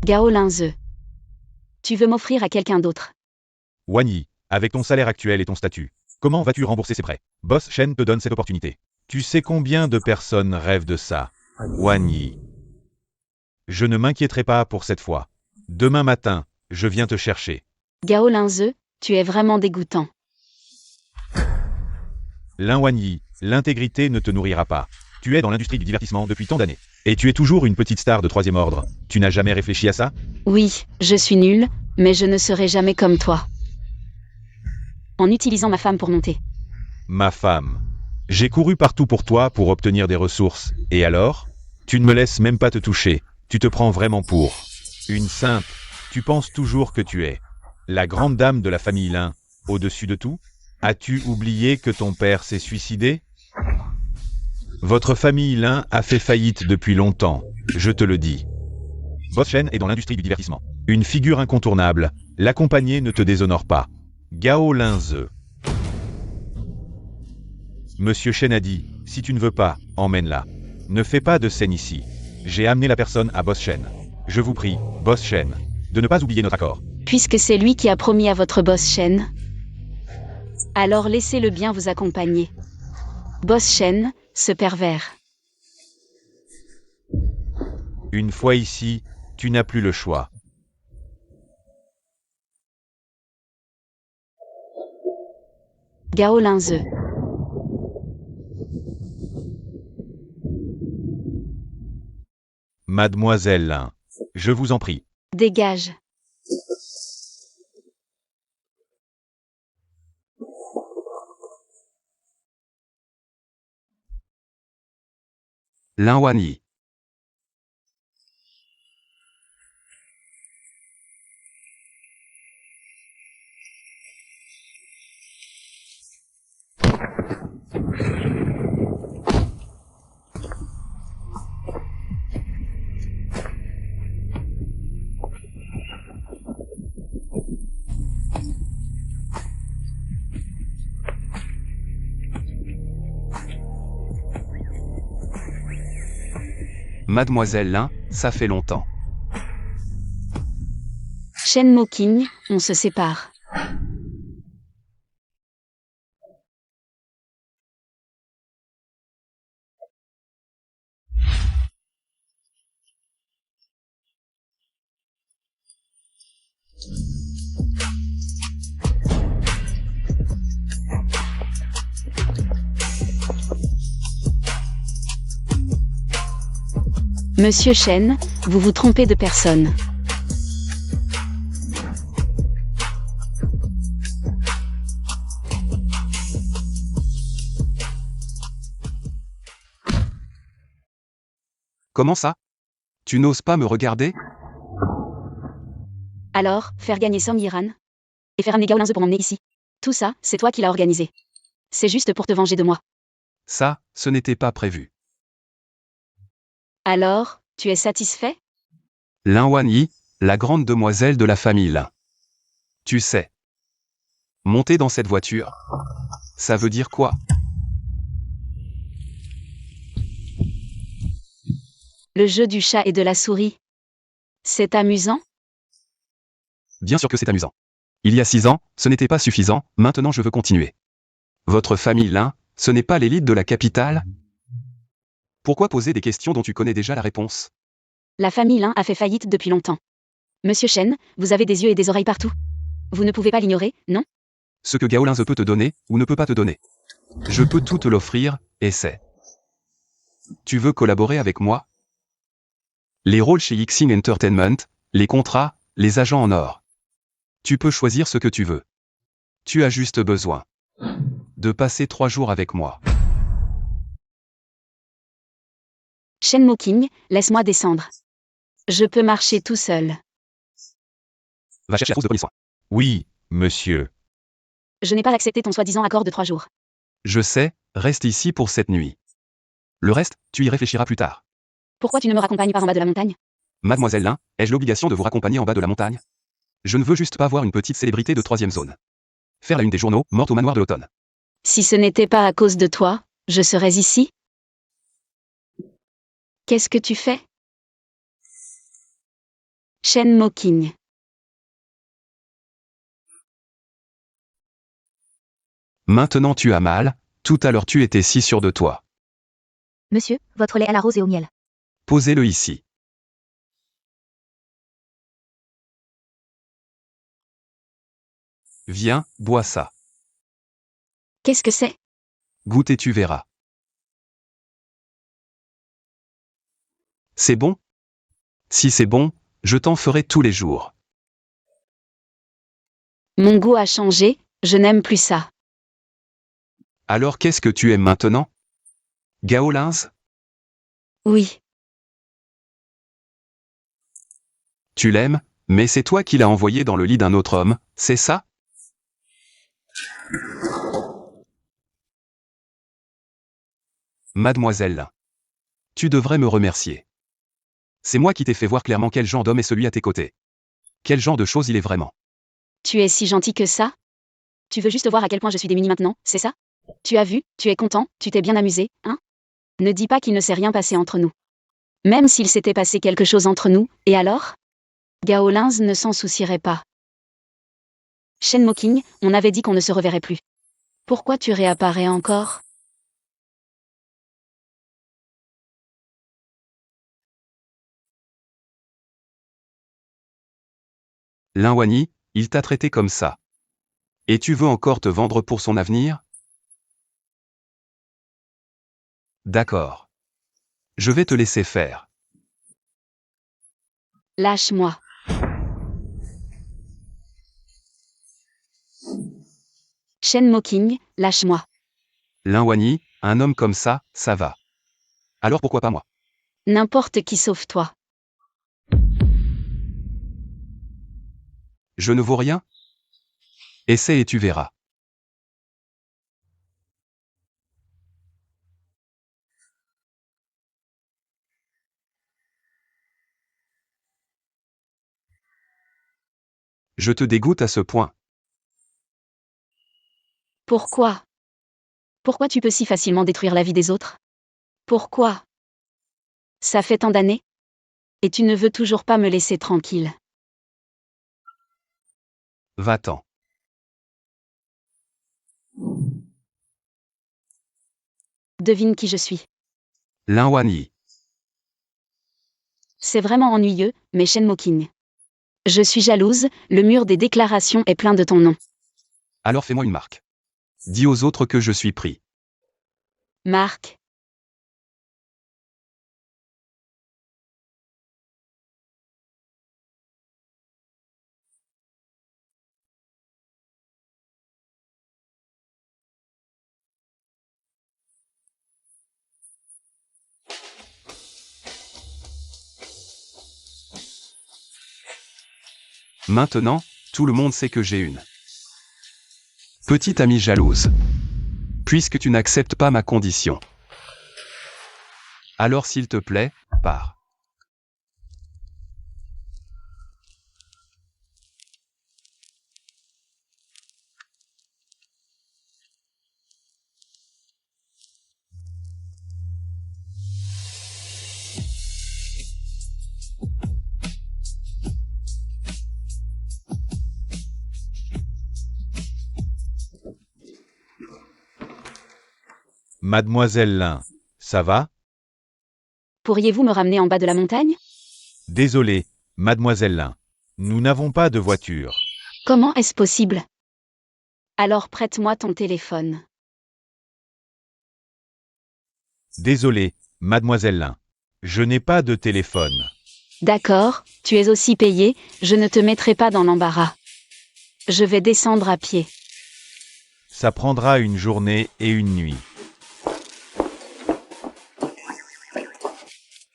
Gao Linze. Tu veux m'offrir à quelqu'un d'autre? Wang Yi, avec ton salaire actuel et ton statut, comment vas-tu rembourser ces prêts? Boss Shen te donne cette opportunité. Tu sais combien de personnes rêvent de ça? Wang Yi. Je ne m'inquiéterai pas pour cette fois. Demain matin, je viens te chercher. Gao Linze, tu es vraiment dégoûtant. Lin Wang Yi, l'intégrité ne te nourrira pas. Tu es dans l'industrie du divertissement depuis tant d'années. Et tu es toujours une petite star de troisième ordre. Tu n'as jamais réfléchi à ça? Oui, je suis nulle, mais je ne serai jamais comme toi. En utilisant ma femme pour monter. Ma femme. J'ai couru partout pour toi pour obtenir des ressources. Et alors? Tu ne me laisses même pas te toucher. Tu te prends vraiment pour une sainte. Tu penses toujours que tu es la grande dame de la famille Lin, au-dessus de tout? As-tu oublié que ton père s'est suicidé? Votre famille Lin a fait faillite depuis longtemps, je te le dis. Boss Shen est dans l'industrie du divertissement. Une figure incontournable. L'accompagner ne te déshonore pas. Gao Linze. Monsieur Shen a dit, si tu ne veux pas, emmène-la. Ne fais pas de scène ici. J'ai amené la personne à Boss Shen. Je vous prie, Boss Shen, de ne pas oublier notre accord. Puisque c'est lui qui a promis à votre boss Shen, alors laissez-le bien vous accompagner. Boss Shen, ce pervers. Une fois ici, tu n'as plus le choix. Gao Linze. Mademoiselle Lin, je vous en prie. Dégage. Lin Wang Yi. Mademoiselle Lin, ça fait longtemps. Shen Moking, on se sépare. Monsieur Shen, vous vous trompez de personne. Comment ça? Tu n'oses pas me regarder? Alors, faire gagner Song Yiran et faire amener Gao Linze pour m'emmener ici. Tout ça, c'est toi qui l'as organisé. C'est juste pour te venger de moi. Ça, ce n'était pas prévu. Alors, tu es satisfait? Lin Wang Yi, la grande demoiselle de la famille Lin. Tu sais. Monter dans cette voiture. Ça veut dire quoi? Le jeu du chat et de la souris. C'est amusant? Bien sûr que c'est amusant. Il y a 6 ans, ce n'était pas suffisant, maintenant je veux continuer. Votre famille Lin, ce n'est pas l'élite de la capitale? Pourquoi poser des questions dont tu connais déjà la réponse? La famille Lin a fait faillite depuis longtemps. Monsieur Shen, vous avez des yeux et des oreilles partout. Vous ne pouvez pas l'ignorer, non? Ce que Gao Linze peut te donner, ou ne peut pas te donner. Je peux tout te l'offrir, et c'est. Tu veux collaborer avec moi? Les rôles chez Yixing Entertainment, les contrats, les agents en or. Tu peux choisir ce que tu veux. Tu as juste besoin de passer 3 jours avec moi. Shen Moking, laisse-moi descendre. Je peux marcher tout seul. Va chercher la trousse de premier soin. Oui, monsieur. Je n'ai pas accepté ton soi-disant accord de 3 jours. Je sais, reste ici pour cette nuit. Le reste, tu y réfléchiras plus tard. Pourquoi tu ne me raccompagnes pas en bas de la montagne? Mademoiselle Lin, ai-je l'obligation de vous raccompagner en bas de la montagne? Je ne veux juste pas voir une petite célébrité de 3e zone. Faire la une des journaux, morte au manoir de l'automne. Si ce n'était pas à cause de toi, je serais ici? Qu'est-ce que tu fais? Shen Moking. Maintenant tu as mal, tout à l'heure tu étais si sûr de toi. Monsieur, votre lait à la rose et au miel. Posez-le ici. Viens, bois ça. Qu'est-ce que c'est? Goûte et tu verras. C'est bon? Si c'est bon, je t'en ferai tous les jours. Mon goût a changé, je n'aime plus ça. Alors qu'est-ce que tu aimes maintenant? Gaolins? Oui, Tu l'aimes, mais c'est toi qui l'as envoyé dans le lit d'un autre homme, c'est ça? Mademoiselle. Tu devrais me remercier. C'est moi qui t'ai fait voir clairement quel genre d'homme est celui à tes côtés. Quel genre de chose il est vraiment. tu es si gentil que ça? Tu veux juste voir à quel point je suis démunie maintenant, c'est ça? Tu as vu, tu es content, tu t'es bien amusé, hein? Ne dis pas qu'il ne s'est rien passé entre nous. Même s'il s'était passé quelque chose entre nous, et alors? Gaolins ne s'en soucierait pas. Shen Moking, on avait dit qu'on ne se reverrait plus. Pourquoi tu réapparais encore? Linwani, il t'a traité comme ça. Et tu veux encore te vendre pour son avenir? D'accord. Je vais te laisser faire. Lâche-moi. Shen Moking, lâche-moi. Linwani, un homme comme ça va. Alors pourquoi pas moi? N'importe qui sauf toi. Je ne vaux rien? Essaie et tu verras. Je te dégoûte à ce point. Pourquoi? Pourquoi tu peux si facilement détruire la vie des autres? Pourquoi? Ça fait tant d'années? Et tu ne veux toujours pas me laisser tranquille. Va-t'en. Devine qui je suis. Linwani. C'est vraiment ennuyeux, mais Shen Moking. Je suis jalouse, le mur des déclarations est plein de ton nom. Alors fais-moi une marque. Dis aux autres que je suis pris. Marc. Maintenant, tout le monde sait que j'ai une petite amie jalouse. Puisque tu n'acceptes pas ma condition. Alors s'il te plaît, pars. Mademoiselle Lin, ça va? Pourriez-vous me ramener en bas de la montagne? Désolé, Mademoiselle Lin. Nous n'avons pas de voiture. Comment est-ce possible? Alors prête-moi ton téléphone. Désolé, Mademoiselle Lin. Je n'ai pas de téléphone. D'accord, tu es aussi payé, je ne te mettrai pas dans l'embarras. Je vais descendre à pied. Ça prendra une journée et une nuit.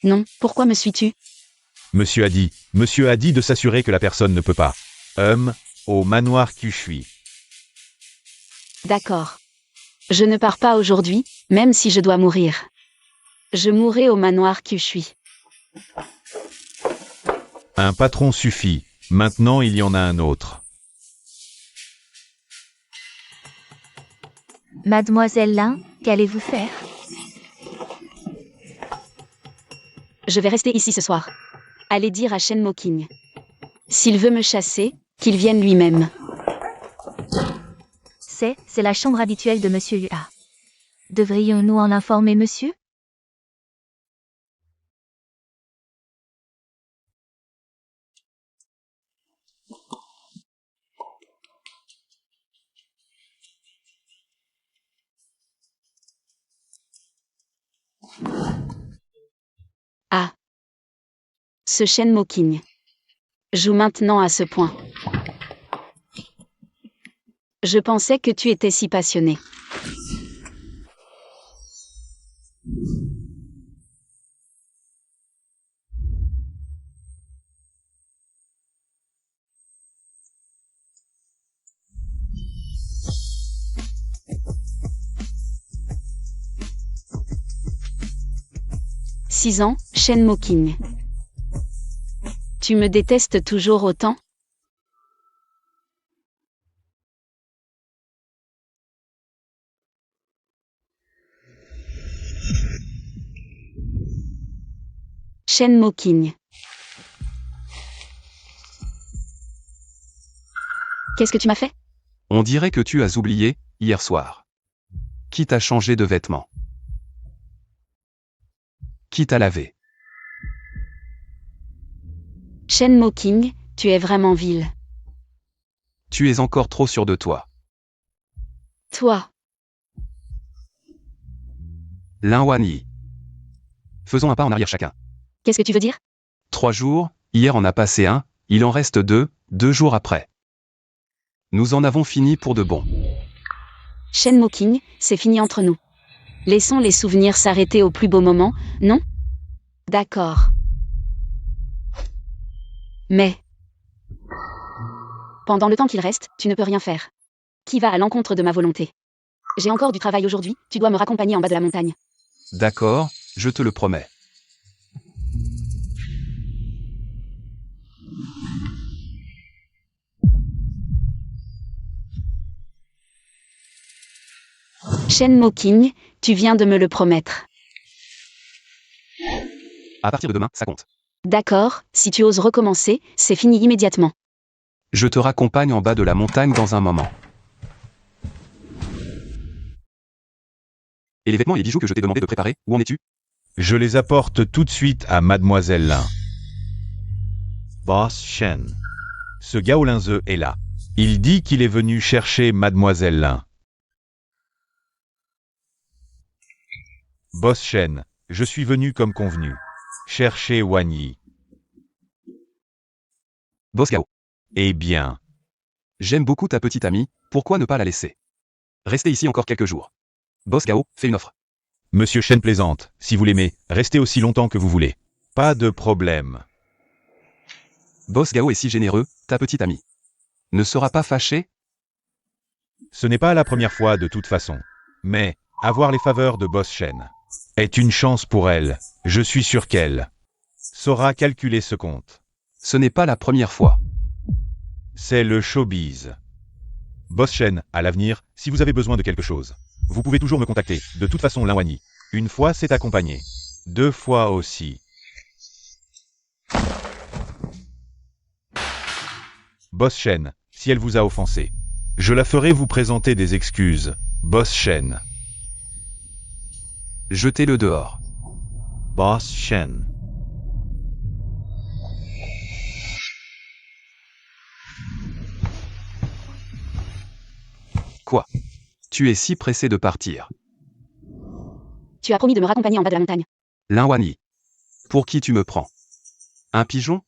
Non, pourquoi me suis-tu? Monsieur a dit de s'assurer que la personne ne peut pas. Au manoir Kyushui. D'accord. Je ne pars pas aujourd'hui, même si je dois mourir. Je mourrai au manoir Kyushui. Un patron suffit. Maintenant il y en a un autre. Mademoiselle Lin, qu'allez-vous faire? Je vais rester ici ce soir. Allez dire à Shen Moking. S'il veut me chasser, qu'il vienne lui-même. C'est la chambre habituelle de Monsieur Hua. Devrions-nous en informer monsieur? Ah. Ce Shen Moking joue maintenant à ce point. Je pensais que tu étais si passionné. « 6 ans, Shen Moking. Tu me détestes toujours autant? Shen Moking. Qu'est-ce que tu m'as fait? On dirait que tu as oublié, hier soir. Qui t'a changé de vêtements? Qui t'a lavé? Shen Moking, tu es vraiment vil. Tu es encore trop sûr de toi. Toi. Lin Wanyi. Faisons un pas en arrière chacun. Qu'est-ce que tu veux dire? 3 jours, hier on a passé un, il en reste 2, 2 jours après. Nous en avons fini pour de bon. Shen Moking, c'est fini entre nous. Laissons les souvenirs s'arrêter au plus beau moment, non? D'accord. Mais, pendant le temps qu'il reste, tu ne peux rien faire. Qui va à l'encontre de ma volonté? J'ai encore du travail aujourd'hui, tu dois me raccompagner en bas de la montagne. D'accord, je te le promets. Shen Moking, tu viens de me le promettre. À partir de demain, ça compte. D'accord, si tu oses recommencer, c'est fini immédiatement. Je te raccompagne en bas de la montagne dans un moment. Et les vêtements et les bijoux que je t'ai demandé de préparer, où en es-tu? Je les apporte tout de suite à Mademoiselle Lin. Boss Shen. Ce Gao Linze est là. Il dit qu'il est venu chercher Mademoiselle Lin. Boss Shen, je suis venu comme convenu. Chercher Wanyi. Boss Gao. Eh bien, J'aime beaucoup ta petite amie, pourquoi ne pas la laisser? Restez ici encore quelques jours. Boss Gao, fais une offre. Monsieur Shen plaisante, si vous l'aimez, restez aussi longtemps que vous voulez. Pas de problème. Boss Gao est si généreux, ta petite amie ne sera pas fâchée? Ce n'est pas la première fois de toute façon. Mais, avoir les faveurs de Boss Shen est une chance pour elle. Je suis sûr qu'elle saura calculer ce compte. Ce n'est pas la première fois. C'est le showbiz. Boss Shen, à l'avenir, si vous avez besoin de quelque chose, vous pouvez toujours me contacter. De toute façon, Lin Wanyi. Une fois, c'est accompagné. 2 fois aussi. Boss Shen, si elle vous a offensé, je la ferai vous présenter des excuses. Boss Shen. Jetez-le dehors. Boss Shen. Quoi? Tu es si pressé de partir. Tu as promis de me raccompagner en bas de la montagne. Lin Wanyi. Pour qui tu me prends? Un pigeon?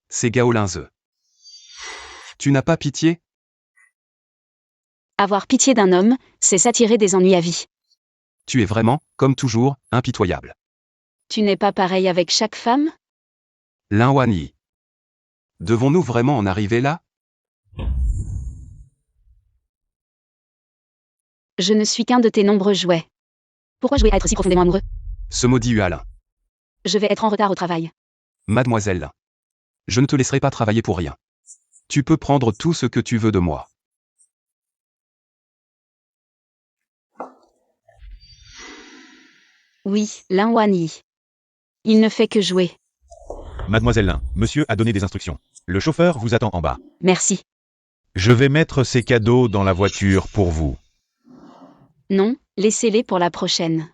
C'est Gao Linze. Tu n'as pas pitié? Avoir pitié d'un homme, c'est s'attirer des ennuis à vie. Tu es vraiment, comme toujours, impitoyable. Tu n'es pas pareil avec chaque femme? Lin Wanyi. Devons-nous vraiment en arriver là? Je ne suis qu'un de tes nombreux jouets. Pourquoi jouer à être si profondément amoureux? Ce maudit Hualin. Je vais être en retard au travail. Mademoiselle Lin. Je ne te laisserai pas travailler pour rien. Tu peux prendre tout ce que tu veux de moi. Oui, Lin Wanyi. Il ne fait que jouer. Mademoiselle Lin, monsieur a donné des instructions. Le chauffeur vous attend en bas. Merci. Je vais mettre ces cadeaux dans la voiture pour vous. Non, laissez-les pour la prochaine.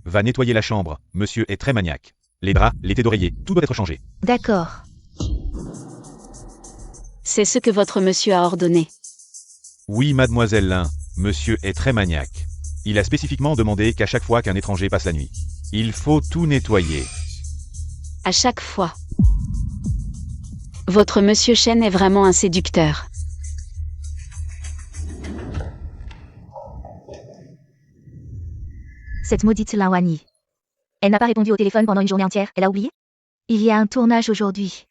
Va nettoyer la chambre, monsieur est très maniaque. Les draps, les thés d'oreiller, tout doit être changé. D'accord. C'est ce que votre monsieur a ordonné. Oui, mademoiselle Lin, monsieur est très maniaque. Il a spécifiquement demandé qu'à chaque fois qu'un étranger passe la nuit, il faut tout nettoyer. À chaque fois. Votre monsieur Chen est vraiment un séducteur. Cette maudite Lin Wanyi. Elle n'a pas répondu au téléphone pendant une journée entière, elle a oublié? Il y a un tournage aujourd'hui.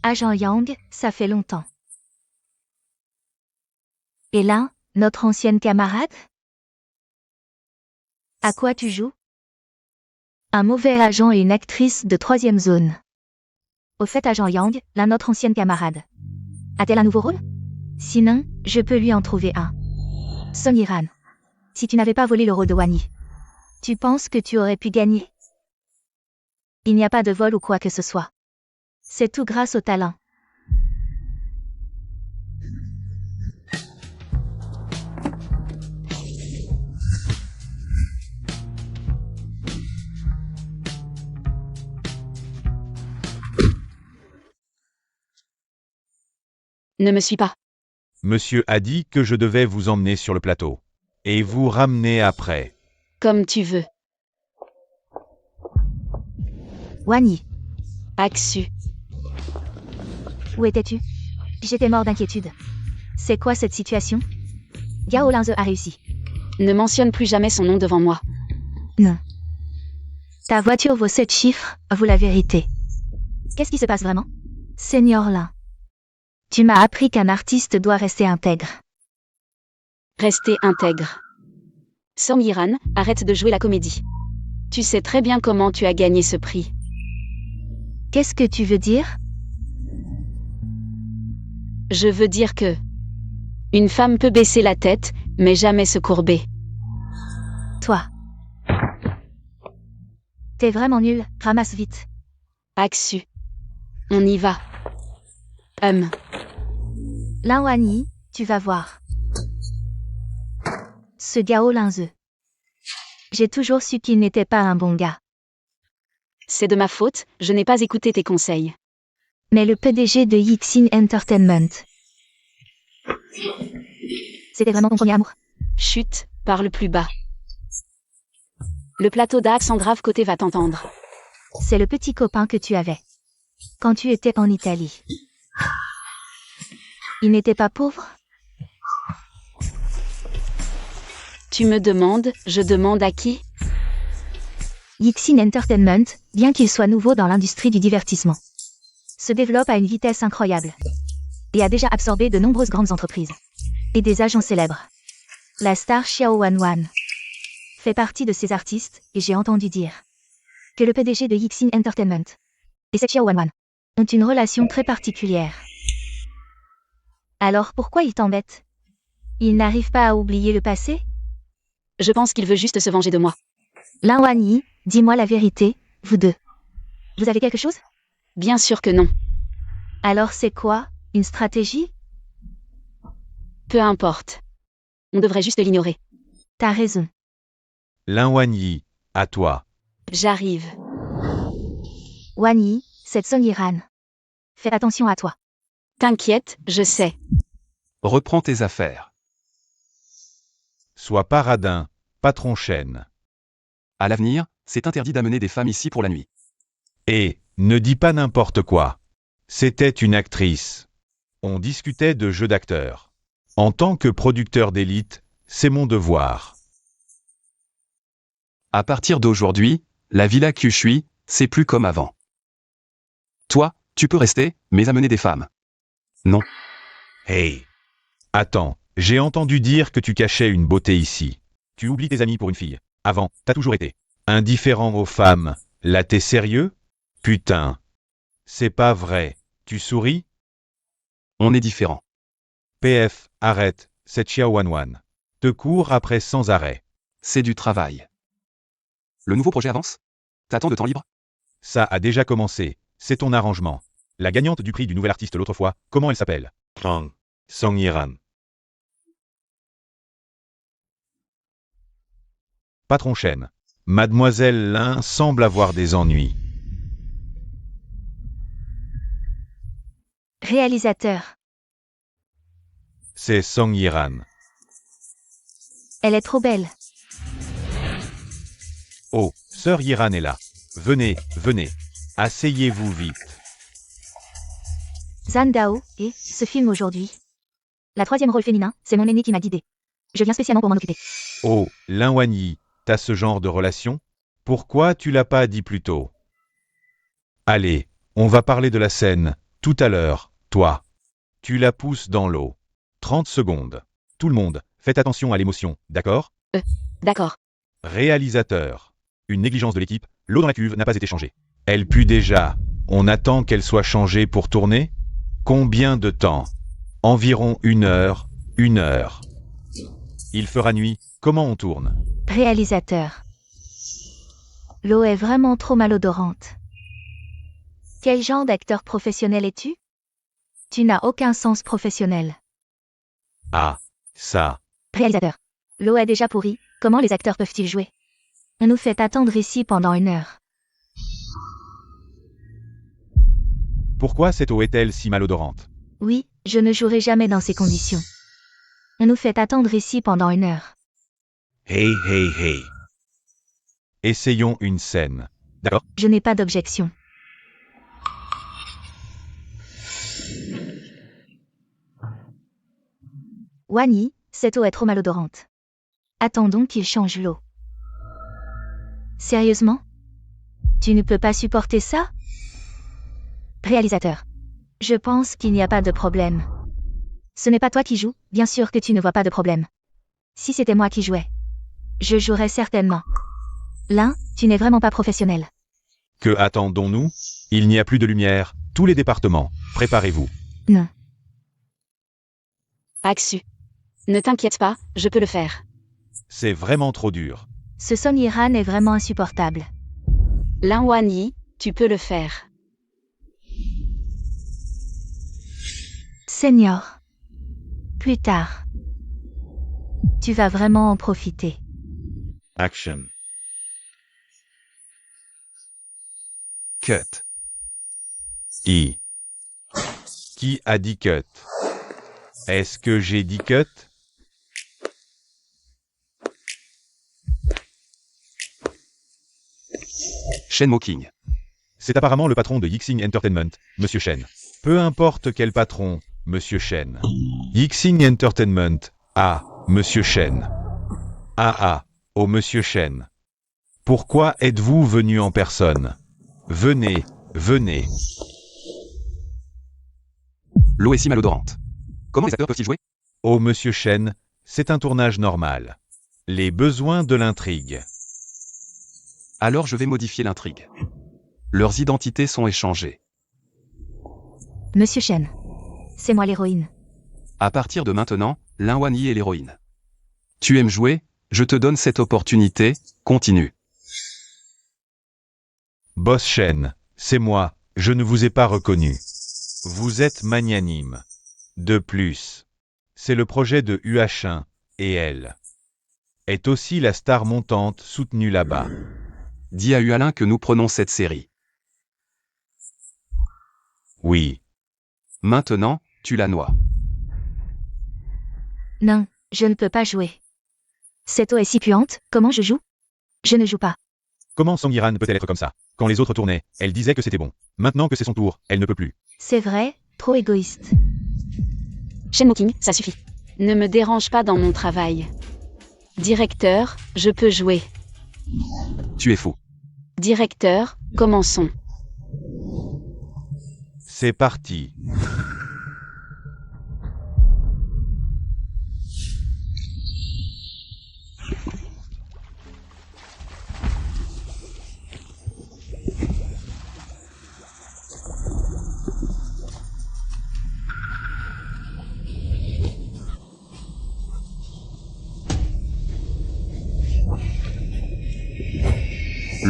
Agent Yang, ça fait longtemps. Et là, notre ancienne camarade? À quoi tu joues? Un mauvais agent et une actrice de 3e zone. Au fait, agent Yang, là notre ancienne camarade. A-t-elle un nouveau rôle? Sinon, je peux lui en trouver un. Song Iran. Si tu n'avais pas volé le rôle de Wanyi, tu penses que tu aurais pu gagner? Il n'y a pas de vol ou quoi que ce soit. C'est tout grâce au talent. Ne me suis pas. Monsieur a dit que je devais vous emmener sur le plateau. Et vous ramener après. Comme tu veux. Wanyi, Aksu. où étais-tu? J'étais mort d'inquiétude. C'est quoi cette situation? Gao Linze a réussi. Ne mentionne plus jamais son nom devant moi. Non. Ta voiture vaut 7 chiffres, vous la vérité. Qu'est-ce qui se passe vraiment? Seigneur Lin. Tu m'as appris qu'un artiste doit rester intègre. Restez intègre. Song Iran, arrête de jouer la comédie. Tu sais très bien comment tu as gagné ce prix. Qu'est-ce que tu veux dire? Je veux dire que... Une femme peut baisser la tête, mais jamais se courber. Toi. T'es vraiment nul, ramasse vite. Aksu. On y va. Lin Wanyi, tu vas voir. Ce Gao Linze. J'ai toujours su qu'il n'était pas un bon gars. C'est de ma faute, je n'ai pas écouté tes conseils. Mais le PDG de Yixin Entertainment. C'était vraiment ton premier amour? Chut, parle plus bas. Le plateau d'Axe en grave côté va t'entendre. C'est le petit copain que tu avais. Quand tu étais en Italie. Il n'était pas pauvre? Tu me demandes, je demande à qui? Yixin Entertainment, bien qu'il soit nouveau dans l'industrie du divertissement, se développe à une vitesse incroyable. Et a déjà absorbé de nombreuses grandes entreprises. Et des agents célèbres. La star Xiao Wanwan fait partie de ces artistes, et j'ai entendu dire que le PDG de Yixin Entertainment et cette Xiao Wanwan ont une relation très particulière. Alors pourquoi il t'embête? Il n'arrive pas à oublier le passé? Je pense qu'il veut juste se venger de moi. Lin Wanyi, dis-moi la vérité, vous deux. Vous avez quelque chose? Bien sûr que non. Alors c'est quoi? Une stratégie? Peu importe. On devrait juste l'ignorer. T'as raison. Lin Wanyi, à toi. J'arrive. Wanyi, c'est Song Iran. Fais attention à toi. T'inquiète, je sais. Reprends tes affaires. Sois pas radin, patron Chen. À l'avenir, c'est interdit d'amener des femmes ici pour la nuit. Et, ne dis pas n'importe quoi. C'était une actrice. On discutait de jeux d'acteurs. En tant que producteur d'élite, c'est mon devoir. À partir d'aujourd'hui, la villa Kyushui, c'est plus comme avant. Toi, tu peux rester, mais amener des femmes. Non. Hey. Attends, j'ai entendu dire que tu cachais une beauté ici. Tu oublies tes amis pour une fille. Avant, t'as toujours été indifférent aux femmes. Là, t'es sérieux? Putain. C'est pas vrai. Tu souris? On est différents. PF, arrête, c'est Xiaowanwan. Te cours après sans arrêt. C'est du travail. Le nouveau projet avance? T'as tant de temps libre? Ça a déjà commencé. C'est ton arrangement. La gagnante du prix du nouvel artiste l'autre fois, comment elle s'appelle? Song Yiran. Patron Chen. Mademoiselle Lin semble avoir des ennuis. Réalisateur. C'est Song Yiran. Elle est trop belle. Oh, sœur Yiran est là. Venez, venez. Asseyez-vous vite. Zhang Dao, et ce film aujourd'hui. La troisième rôle féminin, c'est mon aîné qui m'a guidée. Je viens spécialement pour m'en occuper. Oh, Lin Wanyi, t'as ce genre de relation? Pourquoi tu l'as pas dit plus tôt? Allez, on va parler de la scène, tout à l'heure, toi. Tu la pousses dans l'eau. 30 secondes. Tout le monde, faites attention à l'émotion, d'accord? D'accord. Réalisateur. Une négligence de l'équipe, l'eau dans la cuve n'a pas été changée. Elle pue déjà. On attend qu'elle soit changée pour tourner? Combien de temps? Environ 1 heure, 1 heure. Il fera nuit, comment on tourne? Réalisateur. L'eau est vraiment trop malodorante. Quel genre d'acteur professionnel es-tu? Tu n'as aucun sens professionnel. Ah, ça. Réalisateur. L'eau est déjà pourrie, comment les acteurs peuvent-ils jouer? On nous fait attendre ici pendant 1 heure. Pourquoi cette eau est-elle si malodorante? Oui, je ne jouerai jamais dans ces conditions. On nous fait attendre ici pendant 1 heure. Hey, hey, hey. Essayons une scène. D'accord? Je n'ai pas d'objection. Wani, cette eau est trop malodorante. Attendons qu'il change l'eau. Sérieusement? Tu ne peux pas supporter ça? Réalisateur. Je pense qu'il n'y a pas de problème. Ce n'est pas toi qui joues, bien sûr que tu ne vois pas de problème. Si c'était moi qui jouais, je jouerais certainement. L'un, tu n'es vraiment pas professionnel. Que attendons-nous? Il n'y a plus de lumière, tous les départements, préparez-vous. Non. Aksu. Ne t'inquiète pas, je peux le faire. C'est vraiment trop dur. Ce Son Yiran est vraiment insupportable. Lin Wanyi, tu peux le faire. Seigneur. Plus tard. Tu vas vraiment en profiter. Action. Cut. Qui a dit cut? Est-ce que j'ai dit cut? Shen Mocking. C'est apparemment le patron de Yixing Entertainment, Monsieur Shen. Peu importe quel patron, Monsieur Shen. Yixing Entertainment. Ah, Monsieur Shen. Oh Monsieur Shen. Pourquoi êtes-vous venu en personne? Venez, venez. L'eau est si malodorante. Comment les acteurs peuvent-ils jouer? Oh Monsieur Shen, c'est un tournage normal. Les besoins de l'intrigue. Alors je vais modifier l'intrigue. Leurs identités sont échangées. Monsieur Shen. C'est moi l'héroïne. À partir de maintenant, Lin Wanyi est l'héroïne. Tu aimes jouer? Je te donne cette opportunité, continue. Boss Shen, c'est moi, je ne vous ai pas reconnu. Vous êtes magnanime. De plus, c'est le projet de UH1, et elle est aussi la star montante soutenue là-bas. Dis à Yualin que nous prenons cette série. Oui, Maintenant, tu la noies. Non, je ne peux pas jouer. Cette eau est si puante, comment je joue? Je ne joue pas. comment Song Yiran peut-elle être comme ça? Quand les autres tournaient, elle disait que c'était bon. Maintenant que c'est son tour, elle ne peut plus. C'est vrai, trop égoïste. Shen Mocking, ça suffit. Ne me dérange pas dans mon travail. Directeur, je peux jouer. Tu es fou. Directeur, commençons. C'est parti.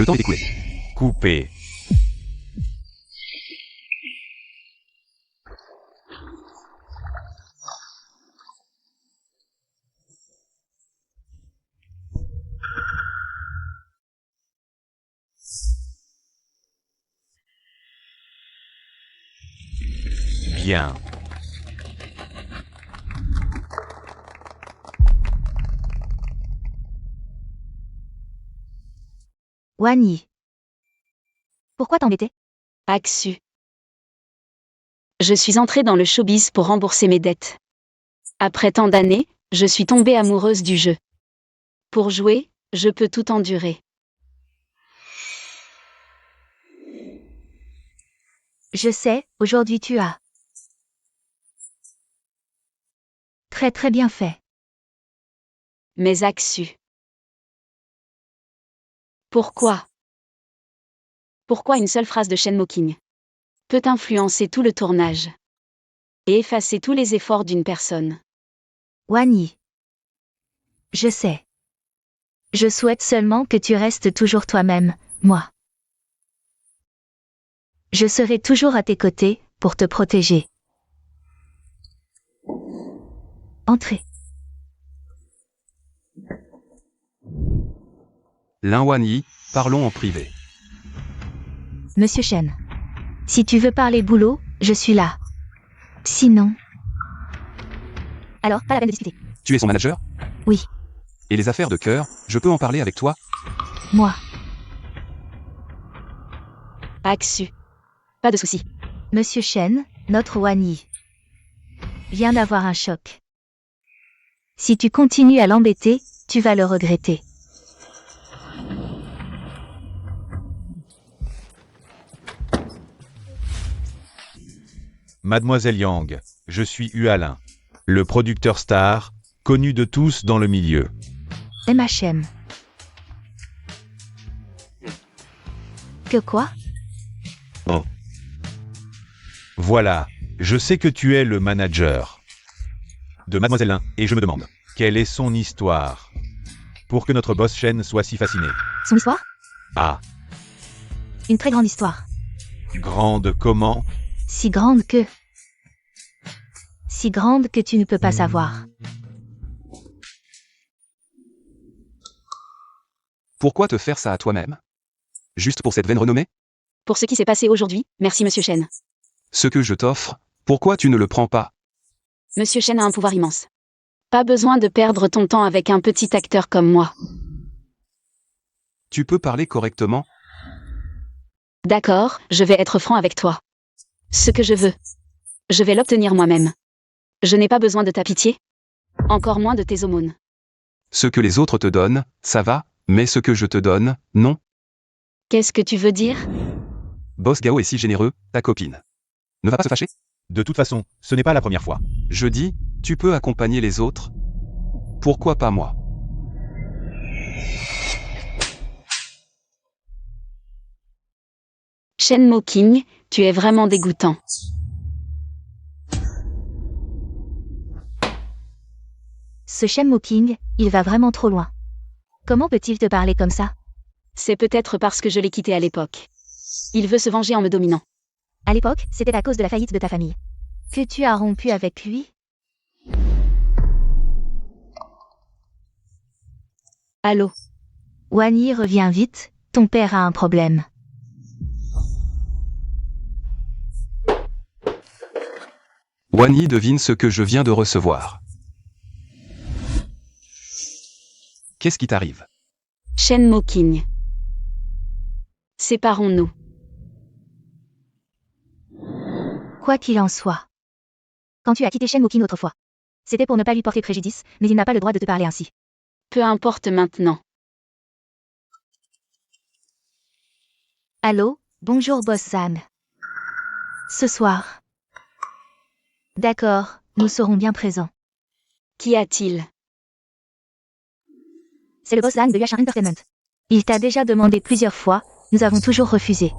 Le temps est écoulé. Coupé. Bien. Wan Yi. Pourquoi t'embêter? Aksu. Je suis entrée dans le showbiz pour rembourser mes dettes. Après tant d'années, je suis tombée amoureuse du jeu. Pour jouer, je peux tout endurer. Je sais, aujourd'hui tu as. Très très bien fait. Mais Aksu. Pourquoi? Pourquoi une seule phrase de Shenmue peut influencer tout le tournage et effacer tous les efforts d'une personne? Wan Yi. Je sais. Je souhaite seulement que tu restes toujours toi-même, moi. Je serai toujours à tes côtés, pour te protéger. Entrez. Lin Wan Yi, parlons en privé. Monsieur Shen. Si tu veux parler boulot, je suis là. Sinon... Alors, pas la peine de discuter. Tu es son manager? Oui. Et les affaires de cœur, je peux en parler avec toi? Moi. Aksu. Pas de souci. Monsieur Shen, notre Wan Yi vient d'avoir un choc. Si tu continues à l'embêter, tu vas le regretter. Mademoiselle Yang, je suis Hualin, le producteur star, connu de tous dans le milieu. MHM. Que quoi? Voilà, je sais que tu es le manager de Mademoiselle Lin, et je me demande, quelle est son histoire pour que notre boss Shen soit si fasciné? Son histoire? Ah, Une très grande histoire. grande comment? Si grande que... Si grande que tu ne peux pas savoir. Pourquoi te faire ça à toi-même? Juste pour cette vaine renommée? Pour ce qui s'est passé aujourd'hui, merci Monsieur Shen. Ce que je t'offre, pourquoi tu ne le prends pas? Monsieur Shen a un pouvoir immense. Pas besoin de perdre ton temps avec un petit acteur comme moi. Tu peux parler correctement? D'accord, je vais être franc avec toi. Ce que je veux, je vais l'obtenir moi-même. Je n'ai pas besoin de ta pitié. Encore moins de tes aumônes. Ce que les autres te donnent, ça va, mais ce que je te donne, non. Qu'est-ce que tu veux dire? Boss Gao est si généreux, ta copine ne va pas se fâcher? De toute façon, ce n'est pas la première fois. Je dis, tu peux accompagner les autres. Pourquoi pas moi? Shenmue King, tu es vraiment dégoûtant. Ce Shenmue King, il va vraiment trop loin. Comment peut-il te parler comme ça? C'est peut-être parce que je l'ai quitté à l'époque. Il veut se venger en me dominant. À l'époque, c'était à cause de la faillite de ta famille. Que tu as rompu avec lui? Allô? Wan Yi, reviens vite, ton père a un problème. Wan Yi devine ce que je viens de recevoir. Qu'est-ce qui t'arrive? Shenmue King. Séparons-nous. Quoi qu'il en soit. Quand tu as quitté Shenmue King autrefois, c'était pour ne pas lui porter préjudice, mais il n'a pas le droit de te parler ainsi. Peu importe maintenant. Allô, bonjour Boss Zhang. Ce soir. D'accord, nous serons bien présents. Qu'y a-t-il? C'est le Boss Zhang de Yuashin Entertainment. Il t'a déjà demandé plusieurs fois, nous avons toujours refusé.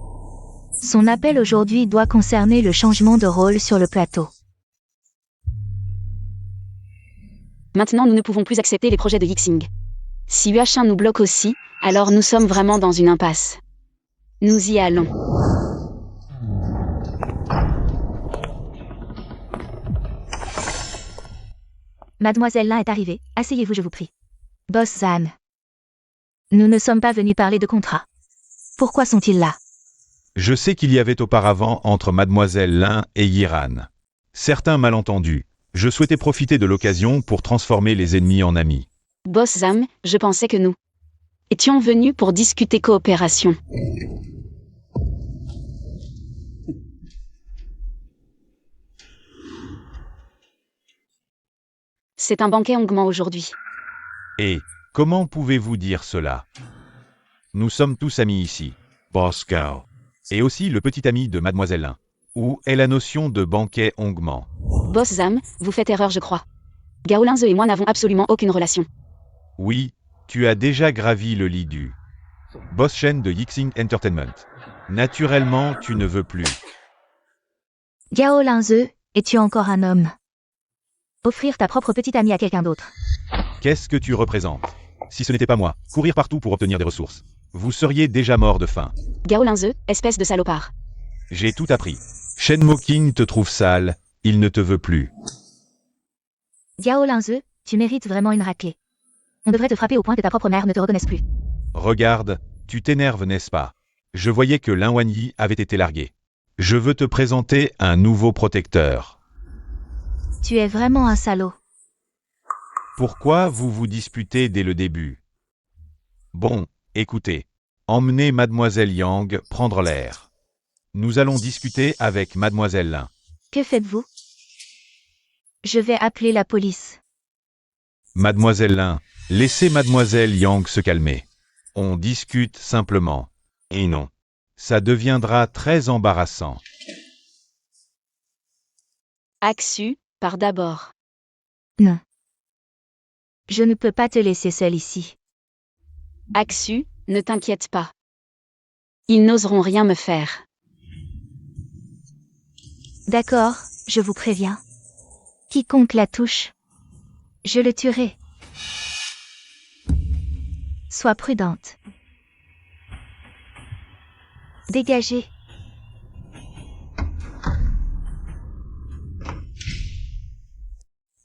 Son appel aujourd'hui doit concerner le changement de rôle sur le plateau. Maintenant nous ne pouvons plus accepter les projets de Yixing. Si UH1 nous bloque aussi, alors nous sommes vraiment dans une impasse. Nous y allons. Mademoiselle Lin est arrivée, asseyez-vous je vous prie. Boss Zan. Nous ne sommes pas venus parler de contrat. Pourquoi sont-ils là? Je sais qu'il y avait auparavant entre Mademoiselle Lin et Yiran certains malentendus. Je souhaitais profiter de l'occasion pour transformer les ennemis en amis. Boss Zam, je pensais que nous étions venus pour discuter coopération. C'est un banquet Ongman aujourd'hui. Et comment pouvez-vous dire cela? Nous sommes tous amis ici. Boss Gao. Et aussi le petit ami de Mademoiselle Lin. Où est la notion de banquet Ongman? Boss Zam, vous faites erreur je crois. Gao Linze et moi n'avons absolument aucune relation. Oui, tu as déjà gravi le lit du boss chaîne de Yixing Entertainment. Naturellement, tu ne veux plus. Gao Linze, es-tu encore un homme? Offrir ta propre petite amie à quelqu'un d'autre. Qu'est-ce que tu représentes? Si ce n'était pas moi, courir partout pour obtenir des ressources. Vous seriez déjà mort de faim. Gao Linze, espèce de salopard. J'ai tout appris. Shenmo King te trouve sale, il ne te veut plus. Gao Linze, tu mérites vraiment une raclée. On devrait te frapper au point que ta propre mère ne te reconnaisse plus. Regarde, tu t'énerves n'est-ce pas? Je voyais que Lin Wanyi avait été largué. Je veux te présenter un nouveau protecteur. Tu es vraiment un salaud. Pourquoi vous vous disputez dès le début? Bon, écoutez. Emmenez Mademoiselle Yang prendre l'air. Nous allons discuter avec Mademoiselle Lin. Que faites-vous? Je vais appeler la police. Mademoiselle Lin, laissez Mademoiselle Yang se calmer. On discute simplement. Et non. Ça deviendra très embarrassant. Axu, par d'abord. Non. Je ne peux pas te laisser seule ici. Axu, ne t'inquiète pas. Ils n'oseront rien me faire. D'accord, je vous préviens. Quiconque la touche, je le tuerai. Sois prudente. Dégagez.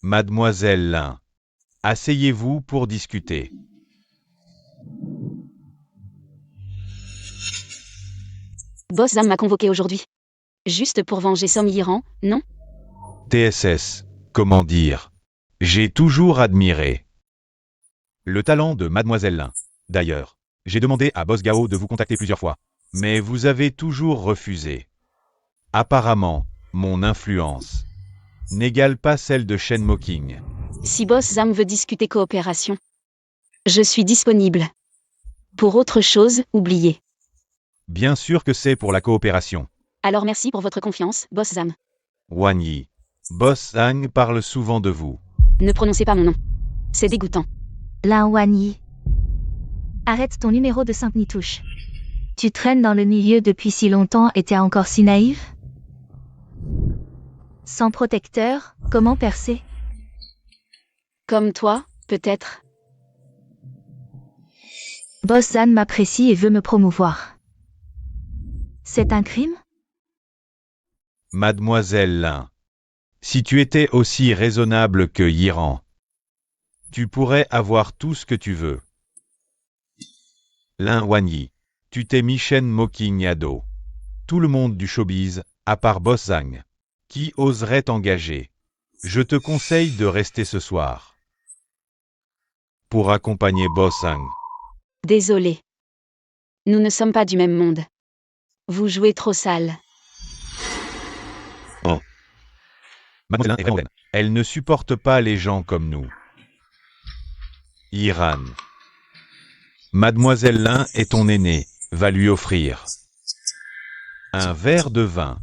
Mademoiselle Lin, asseyez-vous pour discuter. Boss Zam m'a convoqué aujourd'hui. Juste pour venger Som Yiran, non? TSS, comment dire? J'ai toujours admiré le talent de Mademoiselle Lin. D'ailleurs, j'ai demandé à Boss Gao de vous contacter plusieurs fois, mais vous avez toujours refusé. Apparemment, mon influence n'égale pas celle de Shenmo King. Si Boss Zam veut discuter coopération, je suis disponible. Pour autre chose, oubliez. Bien sûr que c'est pour la coopération. Alors merci pour votre confiance, Boss Zam. Wanyi. Boss Zhang parle souvent de vous. Ne prononcez pas mon nom. C'est dégoûtant. Lin Wanyi. Arrête ton numéro de sainte nitouche. Tu traînes dans le milieu depuis si longtemps et t'es encore si naïve? Sans protecteur, comment percer? Comme toi, peut-être. Boss Zan m'apprécie et veut me promouvoir. C'est un crime? Mademoiselle Lin. Si tu étais aussi raisonnable que Yiran, tu pourrais avoir tout ce que tu veux. Lin Wanyi. Tu t'es mis Shenmo King à dos. Tout le monde du showbiz, à part Boss Zhang. Qui oserait t'engager? Je te conseille de rester ce soir. Pour accompagner Boss Zhang. Désolé. Nous ne sommes pas du même monde. Vous jouez trop sale. Mademoiselle Lin est vraiment vaine. Elle ne supporte pas les gens comme nous. Iran. Mademoiselle Lin est ton aînée, va lui offrir un verre de vin.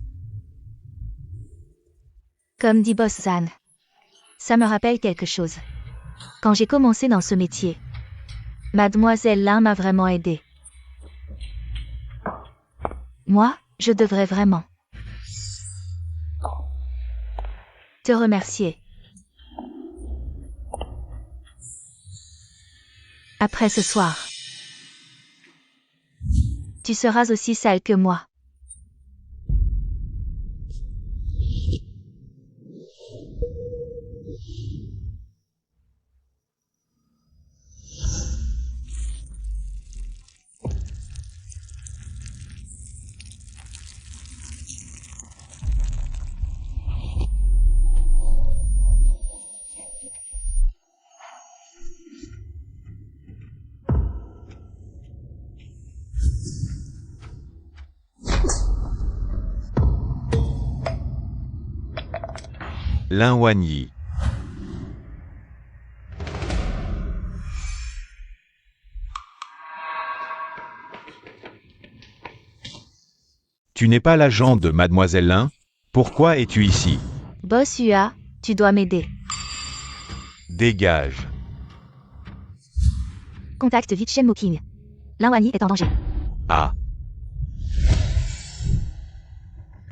Comme dit Boss Zan. Ça me rappelle quelque chose. Quand j'ai commencé dans ce métier, Mademoiselle Lin m'a vraiment aidé. Moi, je devrais vraiment te remercier. Après ce soir, tu seras aussi sale que moi. Lin Wanyi. Tu n'es pas l'agent de Mademoiselle Lin? Pourquoi es-tu ici? Boss Ua, tu dois m'aider. Dégage. Contacte vite Shen Moking. Lin Wanyi est en danger. Ah,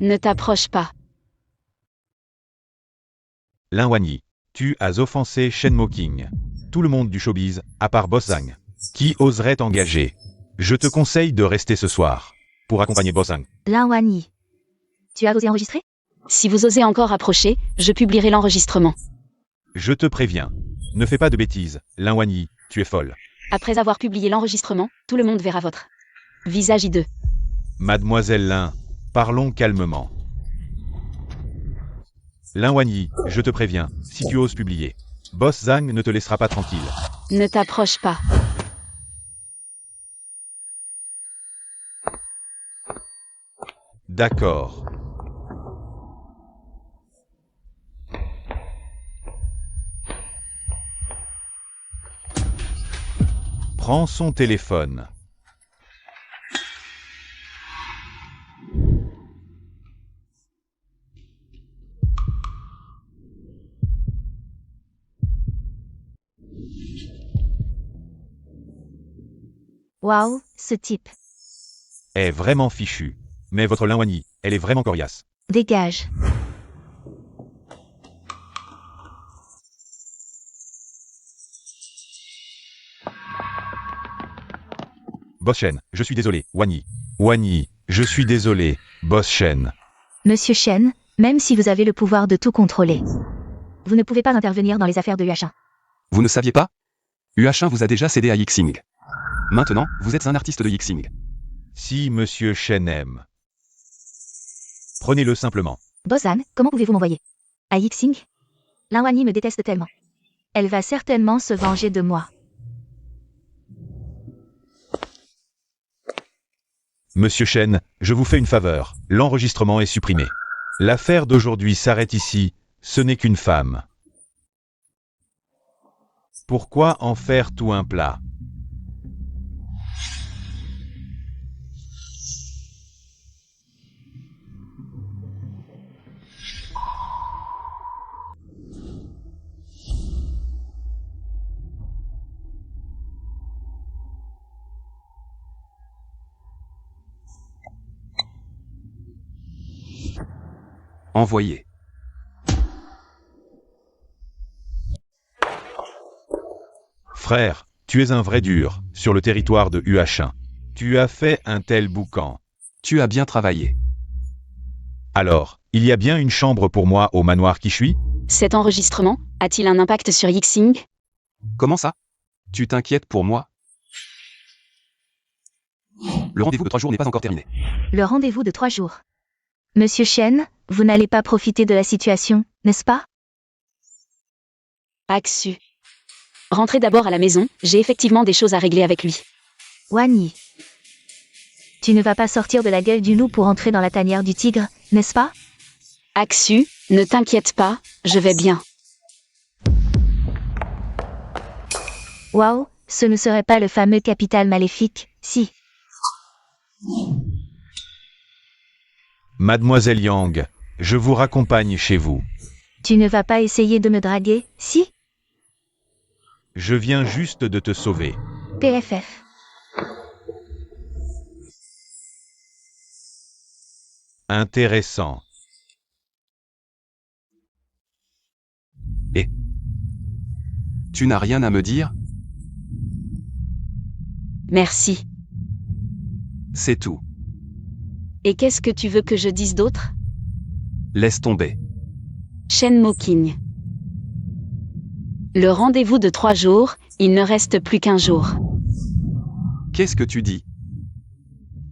Ne t'approche pas. Lin Wanyi. Tu as offensé Shen Moking. Tout le monde du showbiz, à part Boss Zhang. Qui oserait t'engager? Je te conseille de rester ce soir. Pour accompagner Boss Zhang. Lin Wanyi. Tu as osé enregistrer? Si vous osez encore approcher, je publierai l'enregistrement. Je te préviens. Ne fais pas de bêtises, Lin Wanyi, tu es folle. Après avoir publié l'enregistrement, tout le monde verra votre visage hideux. Mademoiselle Lin, parlons calmement. Lin Wanyi, je te préviens, si tu oses publier, Boss Zhang ne te laissera pas tranquille. Ne t'approche pas. D'accord. Prends son téléphone. Waouh, ce type. Est vraiment fichu. Mais votre Lin Wanyi, elle est vraiment coriace. Dégage. Boss Shen, je suis désolé, Wanyi. Wanyi, je suis désolé, Boss Shen. Monsieur Shen, même si vous avez le pouvoir de tout contrôler, vous ne pouvez pas intervenir dans les affaires de Yuachin. Vous ne saviez pas? Yuachin vous a déjà cédé à Yixing. Maintenant, vous êtes un artiste de Yixing. Si Monsieur Shen aime. Prenez-le simplement. Bossan, comment pouvez-vous m'envoyer à Yixing? Lin Wanyi me déteste tellement. Elle va certainement se venger de moi. Monsieur Shen, je vous fais une faveur, l'enregistrement est supprimé. L'affaire d'aujourd'hui s'arrête ici, ce n'est qu'une femme. Pourquoi en faire tout un plat? Envoyé. Frère, tu es un vrai dur, sur le territoire de Yuachin. Tu as fait un tel boucan. Tu as bien travaillé. Alors, il y a bien une chambre pour moi au manoir Kishui? Cet enregistrement a-t-il un impact sur Yixing? Comment ça? Tu t'inquiètes pour moi? Le rendez-vous de 3 jours n'est pas encore terminé. Le rendez-vous de 3 jours. Monsieur Shen, vous n'allez pas profiter de la situation, n'est-ce pas? Aksu. Rentrez d'abord à la maison, j'ai effectivement des choses à régler avec lui. Wanyi. Tu ne vas pas sortir de la gueule du loup pour entrer dans la tanière du tigre, n'est-ce pas? Aksu, ne t'inquiète pas, je vais bien. Waouh, ce ne serait pas le fameux capital maléfique, si. Mademoiselle Yang, je vous raccompagne chez vous. Tu ne vas pas essayer de me draguer, si? Je viens juste de te sauver. PFF. Intéressant. Et tu n'as rien à me dire? Merci. C'est tout. Et qu'est-ce que tu veux que je dise d'autre? Laisse tomber. Shenmue King. Le rendez-vous de 3 jours, il ne reste plus qu'un jour. Qu'est-ce que tu dis?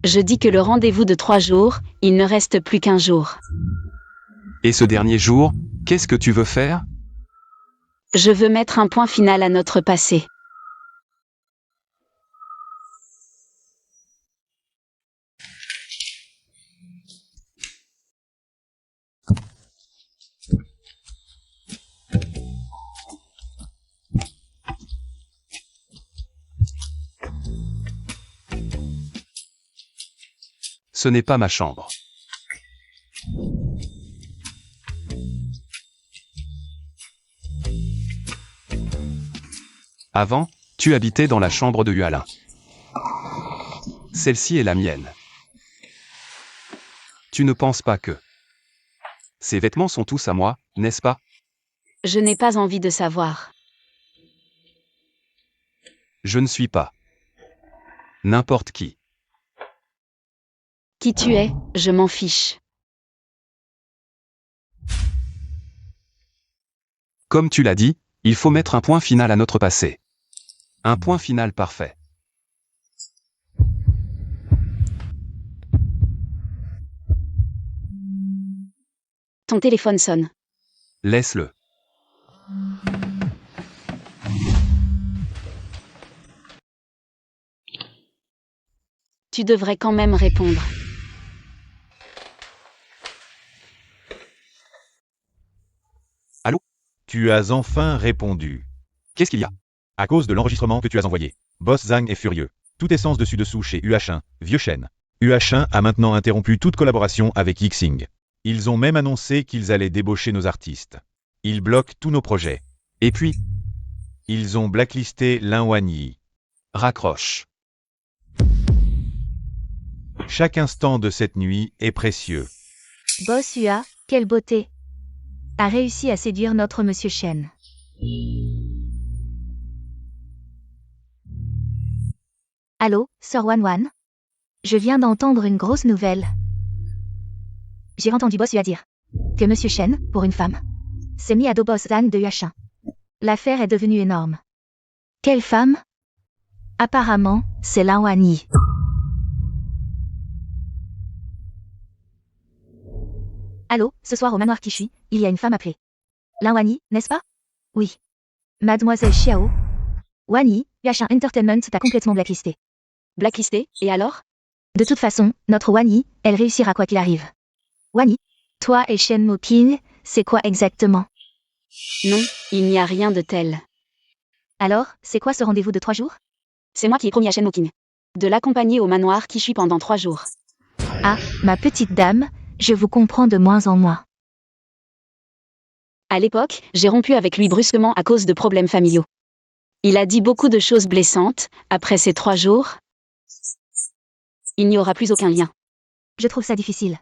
Je dis que le rendez-vous de 3 jours, il ne reste plus qu'un jour. Et ce dernier jour, qu'est-ce que tu veux faire? Je veux mettre un point final à notre passé. Ce n'est pas ma chambre. Avant, tu habitais dans la chambre de Yualin. Celle-ci est la mienne. Tu ne penses pas que... Ces vêtements sont tous à moi, n'est-ce pas? Je n'ai pas envie de savoir. Je ne suis pas n'importe qui. Qui tu es, je m'en fiche. Comme tu l'as dit, il faut mettre un point final à notre passé. Un point final parfait. Ton téléphone sonne. Laisse-le. Tu devrais quand même répondre. Tu as enfin répondu. Qu'est-ce qu'il y a? À cause de l'enregistrement que tu as envoyé. Boss Zhang est furieux. Tout est sens dessus-dessous chez UH1, vieux chêne. UH1 a maintenant interrompu toute collaboration avec Yixing. Ils ont même annoncé qu'ils allaient débaucher nos artistes. Ils bloquent tous nos projets. Et puis, Ils ont blacklisté Lin Wanyi. raccroche. Chaque instant de cette nuit est précieux. Boss Ua, quelle beauté. A réussi à séduire notre Monsieur Shen. Allô, Sir Wanwan? Je viens d'entendre une grosse nouvelle. J'ai entendu Boss Ua dire que Monsieur Shen, pour une femme, s'est mis à dos Boss Zhang de Yuashin. L'affaire est devenue énorme. Quelle femme? Apparemment, c'est Lin Wanyi. Allô, ce soir au manoir Kishui, il y a une femme appelée Lin Wanyi, n'est-ce pas? Oui. Mademoiselle Xiao. Wanyi, Yuashin Entertainment t'a complètement blacklisté. Blacklisté, et alors? De toute façon, notre Wanyi, elle réussira quoi qu'il arrive. Wanyi, toi et Shenmue King, c'est quoi exactement? Non, il n'y a rien de tel. Alors, c'est quoi ce rendez-vous de 3 jours? C'est moi qui ai promis à Shenmue King de l'accompagner au manoir Kishui pendant 3 jours. Ah, ma petite dame, je vous comprends de moins en moins. À l'époque, j'ai rompu avec lui brusquement à cause de problèmes familiaux. Il a dit beaucoup de choses blessantes. Après ces 3 jours, il n'y aura plus aucun lien. Je trouve ça difficile.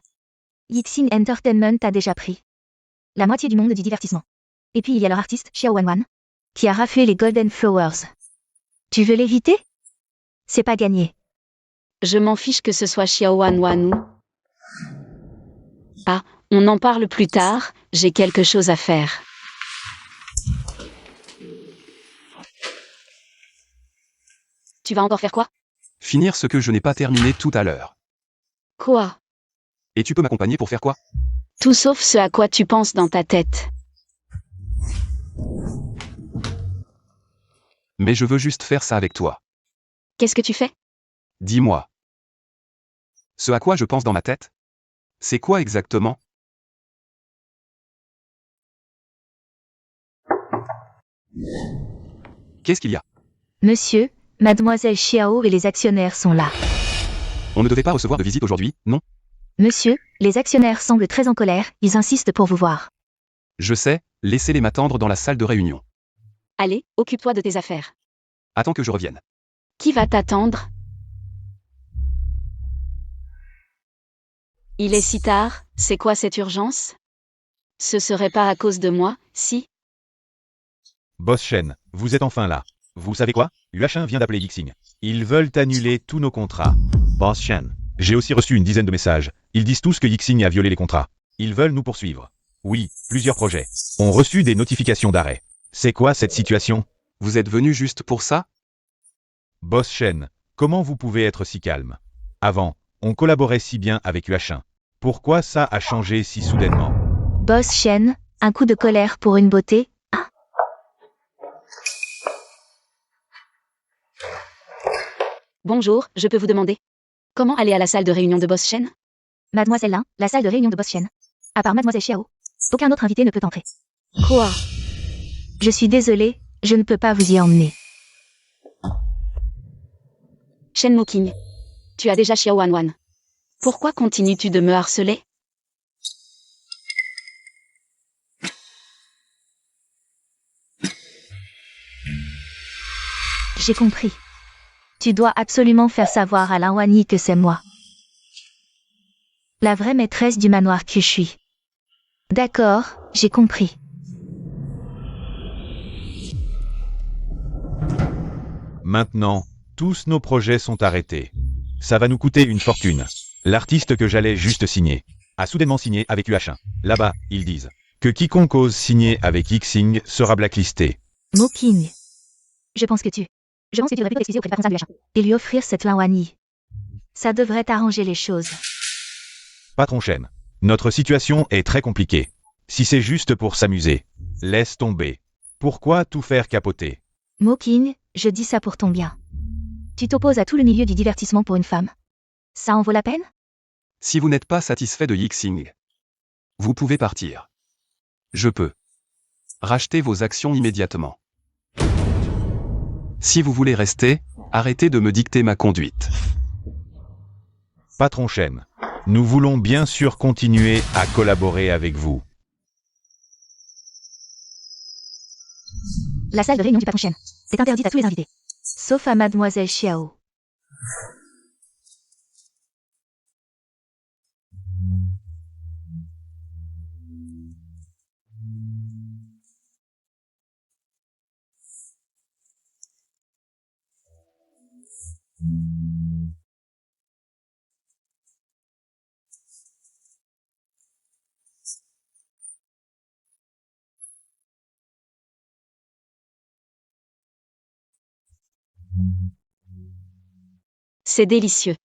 Yixing Entertainment a déjà pris la moitié du monde du divertissement. Et puis il y a leur artiste, Xiao Wanwan, qui a raflé les Golden Flowers. Tu veux l'éviter? C'est pas gagné. Je m'en fiche que ce soit Xiao Wanwan ou... Ah, on en parle plus tard, j'ai quelque chose à faire. Tu vas encore faire quoi? Finir ce que je n'ai pas terminé tout à l'heure. Quoi? Et tu peux m'accompagner pour faire quoi? Tout sauf ce à quoi tu penses dans ta tête. Mais je veux juste faire ça avec toi. Qu'est-ce que tu fais? Dis-moi. Ce à quoi je pense dans ma tête? C'est quoi exactement? Qu'est-ce qu'il y a? Monsieur, Mademoiselle Xiao et les actionnaires sont là. On ne devait pas recevoir de visite aujourd'hui, non? Monsieur, les actionnaires semblent très en colère, ils insistent pour vous voir. Je sais, laissez-les m'attendre dans la salle de réunion. Allez, occupe-toi de tes affaires. Attends que je revienne. Qui va t'attendre? Il est si tard, c'est quoi cette urgence? Ce serait pas à cause de moi, si? Boss Shen, vous êtes enfin là. Vous savez quoi? Yuashin vient d'appeler Yixing. Ils veulent annuler tous nos contrats. Boss Shen. J'ai aussi reçu une dizaine de messages. Ils disent tous que Yixing a violé les contrats. Ils veulent nous poursuivre. Oui, plusieurs projets ont reçu des notifications d'arrêt. C'est quoi cette situation? Vous êtes venu juste pour ça? Boss Shen, comment vous pouvez être si calme? Avant, on collaborait si bien avec Yuashin. Pourquoi ça a changé si soudainement? Boss Shen, un coup de colère pour une beauté? Bonjour, je peux vous demander comment aller à la salle de réunion de Boss Shen? Mademoiselle Lin, la salle de réunion de Boss Shen. À part Mademoiselle Xiao, aucun autre invité ne peut entrer. Quoi? Je suis désolée, je ne peux pas vous y emmener. Shen Moking. Tu as déjà Xiao Wanwan. Pourquoi continues-tu de me harceler? J'ai compris. Tu dois absolument faire savoir à Lin Wanyi que c'est moi. La vraie maîtresse du manoir que je suis. D'accord, j'ai compris. Maintenant, tous nos projets sont arrêtés. Ça va nous coûter une fortune. L'artiste que j'allais juste signer a soudainement signé avec Yuashin. Là-bas, ils disent que quiconque ose signer avec Yixing sera blacklisté. Moking. Je pense que tu devrais plutôt t'excuser auprès de responsable du H1 et lui offrir cette Lin Wanyi. Ça devrait arranger les choses. Patron Shen, notre situation est très compliquée. Si c'est juste pour s'amuser, laisse tomber. Pourquoi tout faire capoter? Moking, je dis ça pour ton bien. Tu t'opposes à tout le milieu du divertissement pour une femme. Ça en vaut la peine? Si vous n'êtes pas satisfait de Yixing, vous pouvez partir. Je peux racheter vos actions immédiatement. Si vous voulez rester, arrêtez de me dicter ma conduite. Patron Shen, nous voulons bien sûr continuer à collaborer avec vous. La salle de réunion du patron Shen est interdite à tous les invités. Sauf à Mademoiselle Xiao. C'est délicieux.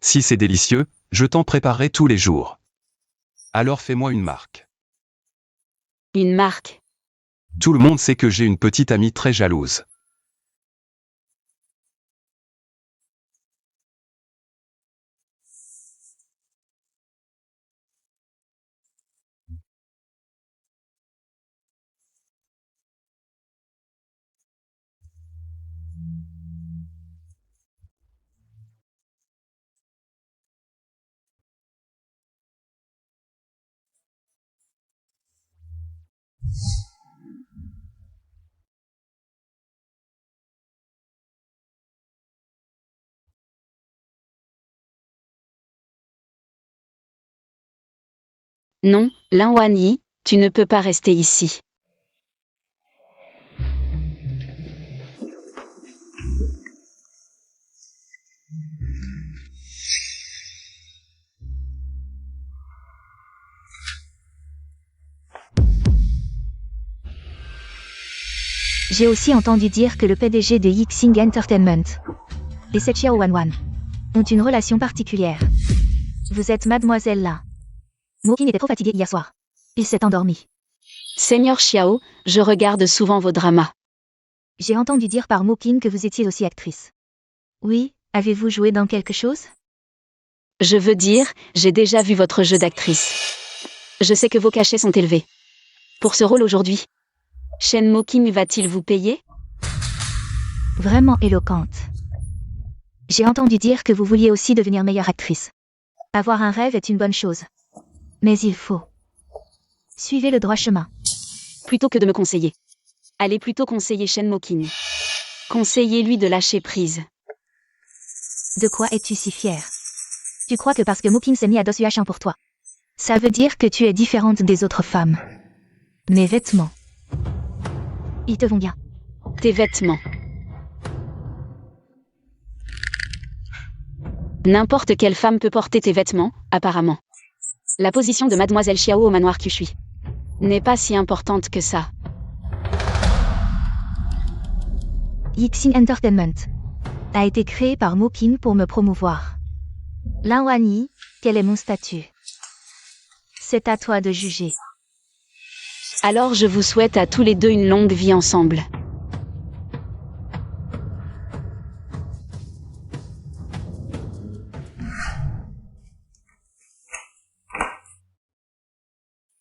Si c'est délicieux, je t'en préparerai tous les jours. Alors fais-moi une marque. Une marque. Tout le monde sait que j'ai une petite amie très jalouse. Non, Lin Wanyi, tu ne peux pas rester ici. J'ai aussi entendu dire que le PDG de Yixing Entertainment et cette Xiao Wanwan ont une relation particulière. Vous êtes Mademoiselle Lin. Moking était trop fatigué hier soir. Il s'est endormi. Seigneur Xiao, je regarde souvent vos dramas. J'ai entendu dire par Moking que vous étiez aussi actrice. Oui, avez-vous joué dans quelque chose? Je veux dire, j'ai déjà vu votre jeu d'actrice. Je sais que vos cachets sont élevés. Pour ce rôle aujourd'hui, Shen Moking va-t-il vous payer? Vraiment éloquente. J'ai entendu dire que vous vouliez aussi devenir meilleure actrice. Avoir un rêve est une bonne chose. Mais il faut. Suivez le droit chemin. Plutôt que de me conseiller. Allez plutôt conseiller Shen Moking. Conseillez-lui de lâcher prise. De quoi es-tu si fière? Tu crois que parce que Moking s'est mis à dos Yuashin pour toi, ça veut dire que tu es différente des autres femmes? Mes vêtements. Ils te vont bien. Tes vêtements. N'importe quelle femme peut porter tes vêtements, apparemment. La position de Mademoiselle Xiao au manoir Qushui n'est pas si importante que ça. Yixing Entertainment a été créé par Mokin pour me promouvoir. Lin Wanyi, quel est mon statut? C'est à toi de juger. Alors je vous souhaite à tous les deux une longue vie ensemble.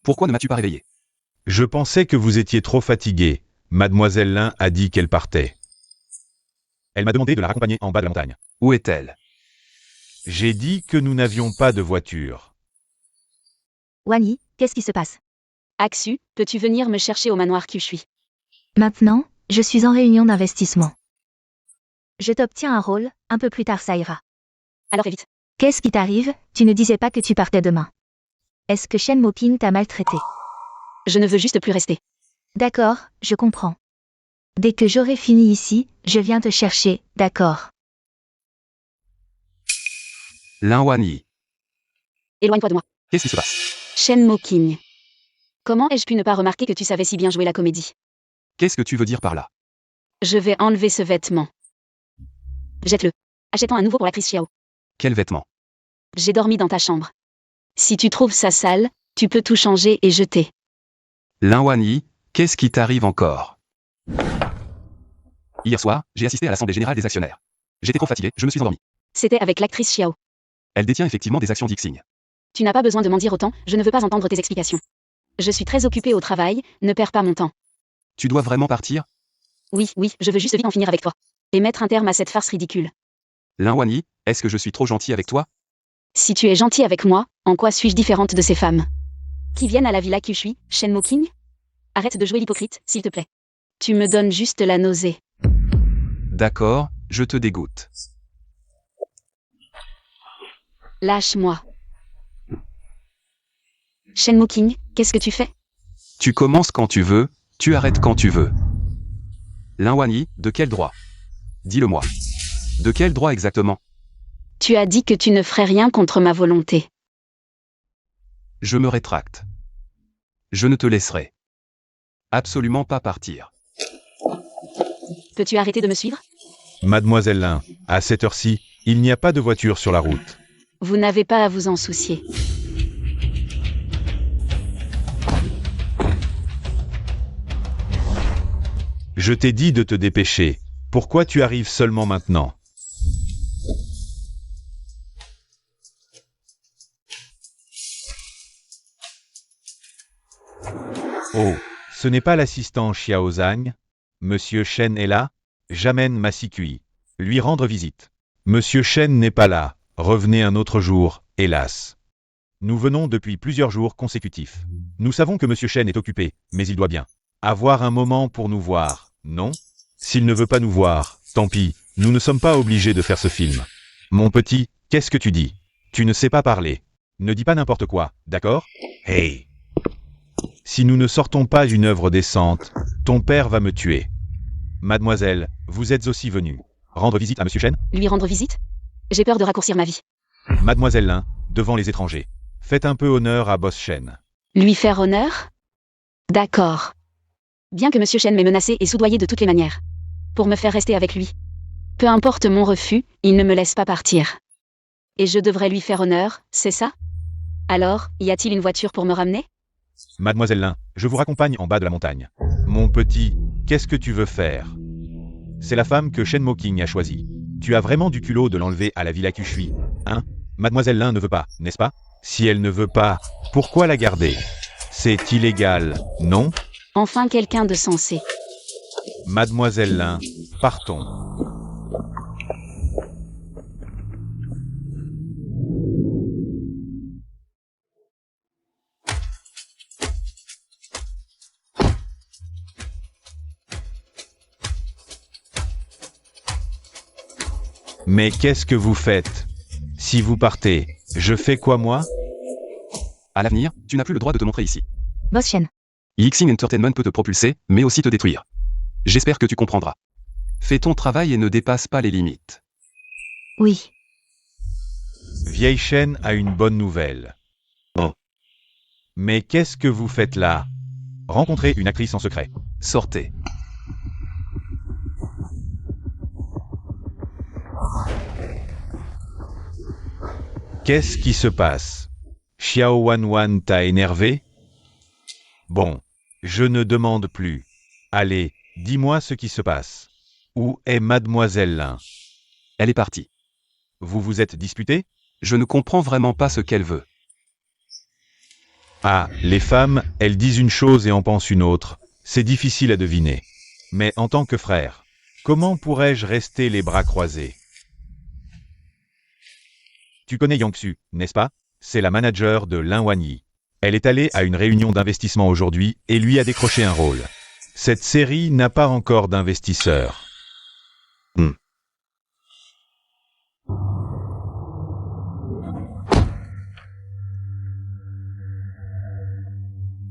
Pourquoi ne m'as-tu pas réveillé? Je pensais que vous étiez trop fatigué. Mademoiselle Lin a dit qu'elle partait. Elle m'a demandé de la raccompagner en bas de la montagne. Où est-elle? J'ai dit que nous n'avions pas de voiture. Wanyi, qu'est-ce qui se passe? Aksu, peux-tu venir me chercher au manoir Qushui? Maintenant, je suis en réunion d'investissement. Je t'obtiens un rôle, un peu plus tard ça ira. Alors fais vite. Qu'est-ce qui t'arrive? Tu ne disais pas que tu partais demain. Est-ce que Shen Mokin t'a maltraité? Je ne veux juste plus rester. D'accord, je comprends. Dès que j'aurai fini ici, je viens te chercher, d'accord? Lin Wanyi. Éloigne-toi de moi. Qu'est-ce qui se passe? Shen Moking. Comment ai-je pu ne pas remarquer que tu savais si bien jouer la comédie? Qu'est-ce que tu veux dire par là? Je vais enlever ce vêtement. Jette-le. Achète-en un nouveau pour l'actrice Xiao. Quel vêtement? J'ai dormi dans ta chambre. Si tu trouves ça sale, tu peux tout changer et jeter. Lin Wanyi, qu'est-ce qui t'arrive encore? Hier soir, j'ai assisté à l'Assemblée Générale des Actionnaires. J'étais trop fatigué, je me suis endormi. C'était avec l'actrice Xiao. Elle détient effectivement des actions d'Xing. Tu n'as pas besoin de m'en dire autant, je ne veux pas entendre tes explications. Je suis très occupée au travail, ne perds pas mon temps. Tu dois vraiment partir? Oui, je veux juste vite en finir avec toi. Et mettre un terme à cette farce ridicule. Lin Wanyi, est-ce que je suis trop gentil avec toi? Si tu es gentil avec moi, en quoi suis-je différente de ces femmes qui viennent à la villa Qushui, Shen Moking? Arrête de jouer l'hypocrite, s'il te plaît. Tu me donnes juste la nausée. D'accord, je te dégoûte. Lâche-moi. Shen Moking, qu'est-ce que tu fais? Tu commences quand tu veux, tu arrêtes quand tu veux. Lin Wanyi, de quel droit? Dis-le-moi. De quel droit exactement? Tu as dit que tu ne ferais rien contre ma volonté. Je me rétracte. Je ne te laisserai absolument pas partir. Peux-tu arrêter de me suivre? Mademoiselle Lin, à cette heure-ci, il n'y a pas de voiture sur la route. Vous n'avez pas à vous en soucier. Je t'ai dit de te dépêcher. Pourquoi tu arrives seulement maintenant? Oh, ce n'est pas l'assistant Xiao Zhang? Monsieur Shen est là? J'amène ma Sikui. Lui rendre visite. Monsieur Shen n'est pas là. Revenez un autre jour, hélas. Nous venons depuis plusieurs jours consécutifs. Nous savons que Monsieur Shen est occupé, mais il doit bien avoir un moment pour nous voir, non? S'il ne veut pas nous voir, tant pis, nous ne sommes pas obligés de faire ce film. Mon petit, qu'est-ce que tu dis? Tu ne sais pas parler. Ne dis pas n'importe quoi, d'accord? Hey! Si nous ne sortons pas une œuvre décente, ton père va me tuer. Mademoiselle, vous êtes aussi venue rendre visite à Monsieur Shen? Lui rendre visite? J'ai peur de raccourcir ma vie. Mademoiselle Lin, devant les étrangers. Faites un peu honneur à Boss Shen. Lui faire honneur? D'accord. Bien que Monsieur Shen m'ait menacé et soudoyé de toutes les manières. Pour me faire rester avec lui. Peu importe mon refus, il ne me laisse pas partir. Et je devrais lui faire honneur, c'est ça? Alors, y a-t-il une voiture pour me ramener? Mademoiselle Lin, je vous raccompagne en bas de la montagne. Mon petit, qu'est-ce que tu veux faire? C'est la femme que Shen Moking a choisie. Tu as vraiment du culot de l'enlever à la villa Qushui, hein? Mademoiselle Lin ne veut pas, n'est-ce pas? Si elle ne veut pas, pourquoi la garder? C'est illégal, non? Enfin quelqu'un de sensé. Mademoiselle Lin, partons. Mais qu'est-ce que vous faites? Si vous partez, je fais quoi moi? À l'avenir, tu n'as plus le droit de te montrer ici. Boss Shen. Yixing Entertainment peut te propulser, mais aussi te détruire. J'espère que tu comprendras. Fais ton travail et ne dépasse pas les limites. Oui. Vieille Chen a une bonne nouvelle. Oh. Mais qu'est-ce que vous faites là? Rencontrer une actrice en secret. Sortez. Qu'est-ce qui se passe? Xiao Wanwan t'a énervé? Bon, je ne demande plus. Allez, dis-moi ce qui se passe. Où est Mademoiselle Lin? Elle est partie. Vous vous êtes disputé? Je ne comprends vraiment pas ce qu'elle veut. Ah, les femmes, elles disent une chose et en pensent une autre. C'est difficile à deviner. Mais en tant que frère, comment pourrais-je rester les bras croisés? Tu connais Yang Xu, n'est-ce pas? C'est la manager de Lin Wanyi. Elle est allée à une réunion d'investissement aujourd'hui et lui a décroché un rôle. Cette série n'a pas encore d'investisseurs.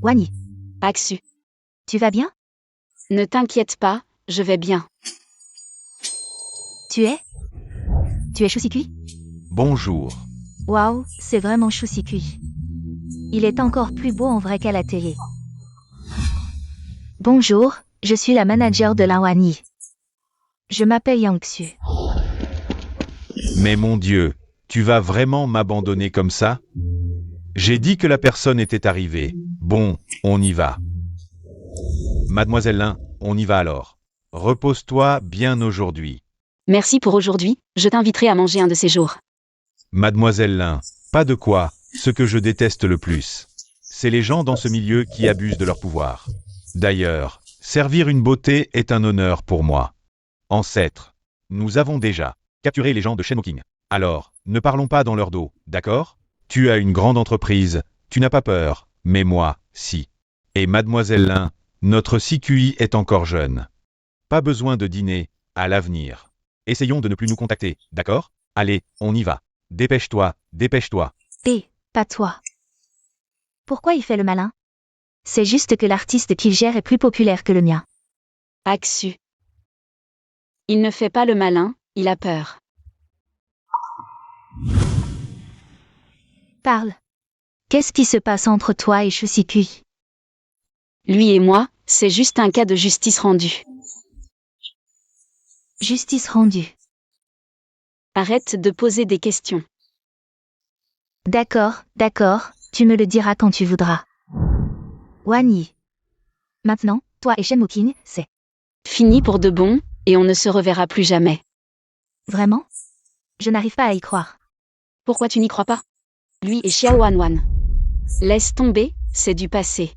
Wanyi, Aksu. tu vas bien? Ne t'inquiète pas, je vais bien. Tu es Chousikui? Bonjour. Waouh, c'est vraiment Chousikui. Il est encore plus beau en vrai qu'à la télé. Bonjour, je suis la manager de Lin Wanyi. Je m'appelle Yang Xu. Mais mon Dieu, tu vas vraiment m'abandonner comme ça? J'ai dit que la personne était arrivée. Bon, on y va. Mademoiselle Lin, on y va alors. Repose-toi bien aujourd'hui. Merci pour aujourd'hui, je t'inviterai à manger un de ces jours. Mademoiselle Lin, pas de quoi, ce que je déteste le plus. C'est les gens dans ce milieu qui abusent de leur pouvoir. D'ailleurs, servir une beauté est un honneur pour moi. Ancêtre, nous avons déjà capturé les gens de Shenmoking. Alors, ne parlons pas dans leur dos, d'accord? Tu as une grande entreprise, tu n'as pas peur, mais moi, si. Et Mademoiselle Lin, notre CQI est encore jeune. Pas besoin de dîner, à l'avenir. Essayons de ne plus nous contacter, d'accord? Allez, on y va. Dépêche-toi, dépêche-toi. Pas toi. Pourquoi il fait le malin? C'est juste que l'artiste qu'il gère est plus populaire que le mien. Aksu. Il ne fait pas le malin, il a peur. Parle. Qu'est-ce qui se passe entre toi et Chousikui? Lui et moi, c'est juste un cas de justice rendue. Justice rendue. Arrête de poser des questions. D'accord, tu me le diras quand tu voudras. Wanyi. Maintenant, toi et Shenmoking, c'est Fini pour de bon, et on ne se reverra plus jamais. vraiment? Je n'arrive pas à y croire. Pourquoi tu n'y crois pas? Lui et Xiao Wanwan. Laisse tomber, c'est du passé.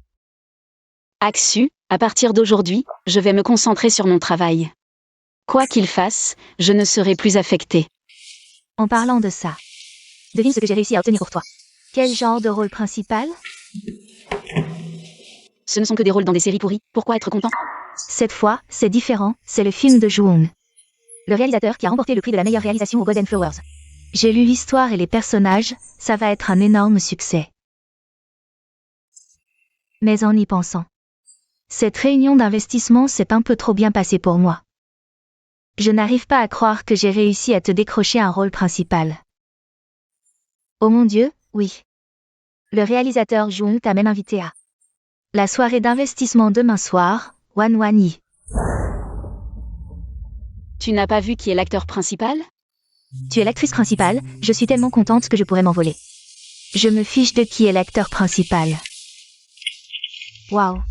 Aksu, à partir d'aujourd'hui, je vais me concentrer sur mon travail. Quoi qu'il fasse, je ne serai plus affectée. En parlant de ça, devine ce que j'ai réussi à obtenir pour toi. Quel genre de rôle principal? Ce ne sont que des rôles dans des séries pourries, pourquoi être content? Cette fois, c'est différent, c'est le film de Ju-hoon. Le réalisateur qui a remporté le prix de la meilleure réalisation aux Golden Flowers. J'ai lu l'histoire et les personnages, ça va être un énorme succès. Mais en y pensant, cette réunion d'investissement s'est un peu trop bien passée pour moi. Je n'arrive pas à croire que j'ai réussi à te décrocher un rôle principal. Oh mon Dieu, oui. Le réalisateur Ju-hoon t'a même invité à la soirée d'investissement demain soir, Wan Wanyi. Tu n'as pas vu qui est l'acteur principal? Tu es l'actrice principale, je suis tellement contente que je pourrais m'envoler. Je me fiche de qui est l'acteur principal. Waouh.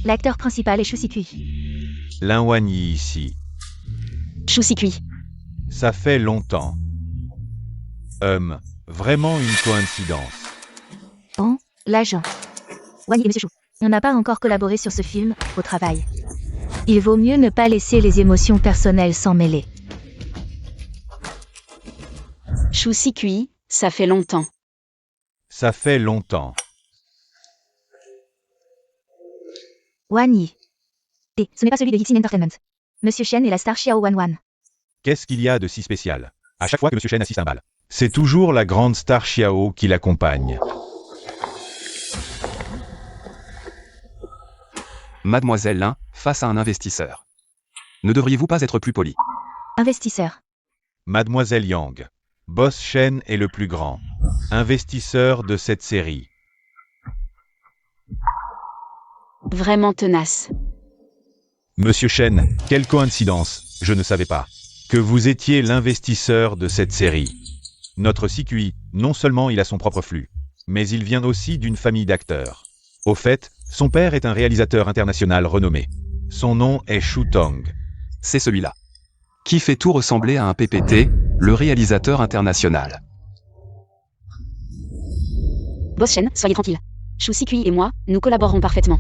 L'acteur principal est Chousikui. Lin Wanyi ici. Chousikui. Ça fait longtemps. Vraiment une coïncidence. Bon, l'agent. Wanyi et Monsieur Chou. On n'a pas encore collaboré sur ce film, au travail. Il vaut mieux ne pas laisser les émotions personnelles s'en mêler. Chousikui, ça fait longtemps. Ça fait longtemps. Wanyi. Et ce n'est pas celui de Yixin Entertainment. Monsieur Shen est la star Xiao Wanwan. Qu'est-ce qu'il y a de si spécial? À chaque fois que Monsieur Chen assiste à un bal, c'est toujours la grande star Xiao qui l'accompagne. Mademoiselle Lin, face à un investisseur. Ne devriez-vous pas être plus poli? Investisseur. Mademoiselle Yang. Boss Shen est le plus grand investisseur de cette série. Vraiment tenace. Monsieur Shen, quelle coïncidence, je ne savais pas que vous étiez l'investisseur de cette série. Notre CQI, non seulement il a son propre flux, mais il vient aussi d'une famille d'acteurs. Au fait, son père est un réalisateur international renommé. Son nom est Shu Tong. C'est celui-là. Qui fait tout ressembler à un PPT, le réalisateur international. Boss Shen, soyez tranquille. Shu Sikui et moi, nous collaborons parfaitement.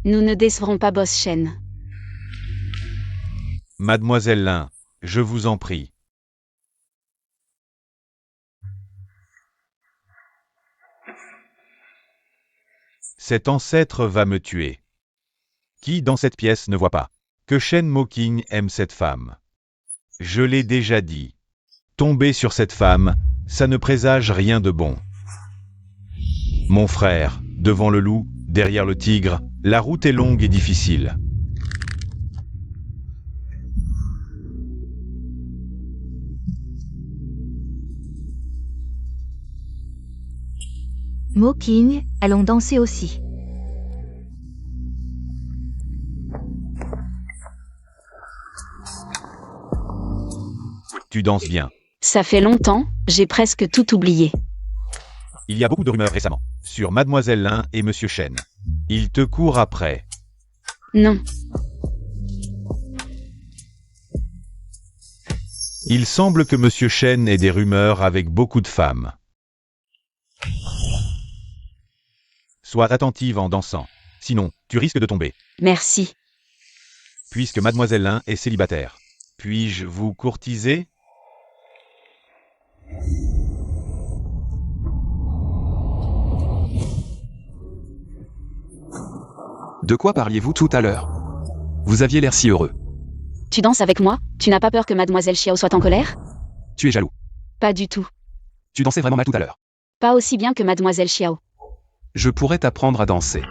Nous ne décevrons pas Boss Shen. Mademoiselle Lin, je vous en prie. Cet ancêtre va me tuer. Qui dans cette pièce ne voit pas que Shen Moking aime cette femme? Je l'ai déjà dit. Tomber sur cette femme, ça ne présage rien de bon. Mon frère, devant le loup, derrière le tigre, la route est longue et difficile. Mo King, allons danser aussi. Tu danses bien. Ça fait longtemps, j'ai presque tout oublié. Il y a beaucoup de rumeurs récemment sur Mademoiselle Lin et Monsieur Shen. Ils te courent après. Non, Il semble que Monsieur Shen ait des rumeurs avec beaucoup de femmes. Sois attentive en dansant. Sinon, tu risques de tomber. merci. Puisque Mademoiselle Lin est célibataire. Puis-je vous courtiser? De quoi parliez-vous tout à l'heure? Vous aviez l'air si heureux. Tu danses avec moi? Tu n'as pas peur que Mademoiselle Xiao soit en colère? Tu es jaloux. Pas du tout. Tu dansais vraiment mal tout à l'heure. Pas aussi bien que Mademoiselle Xiao. Je pourrais t'apprendre à danser.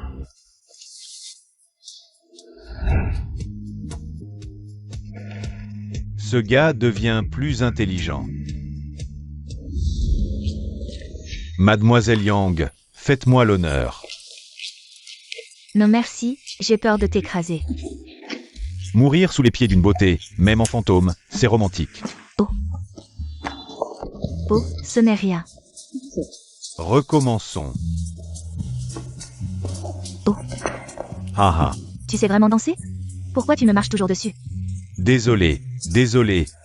Ce gars devient plus intelligent. Mademoiselle Yang, faites-moi l'honneur. Non merci, j'ai peur de t'écraser. Mourir sous les pieds d'une beauté, même en fantôme, c'est romantique. Oh, ce n'est rien. Recommençons. Oh. Haha. Tu sais vraiment danser? Pourquoi tu me marches toujours dessus? Désolé,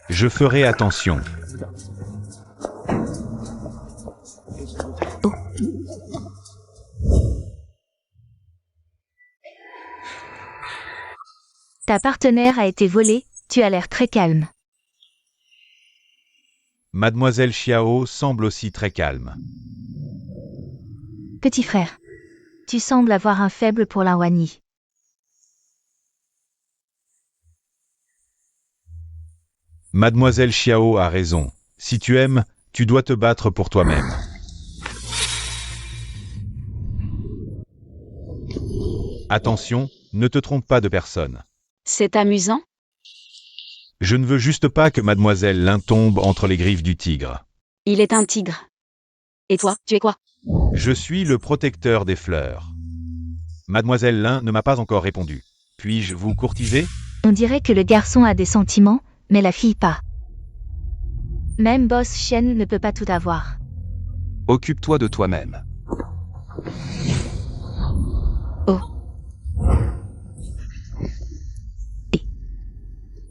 je ferai attention. Oh. Ta partenaire a été volée, tu as l'air très calme. Mademoiselle Xiao semble aussi très calme. Petit frère, tu sembles avoir un faible pour la Wani. Mademoiselle Xiao a raison. Si tu aimes, tu dois te battre pour toi-même. Attention, ne te trompe pas de personne. C'est amusant? Je ne veux juste pas que Mademoiselle Lin tombe entre les griffes du tigre. Il est un tigre. Et toi, tu es quoi? Je suis le protecteur des fleurs. Mademoiselle Lin ne m'a pas encore répondu. Puis-je vous courtiser? On dirait que le garçon a des sentiments, mais la fille pas. Même Boss Shen ne peut pas tout avoir. Occupe-toi de toi-même. Oh.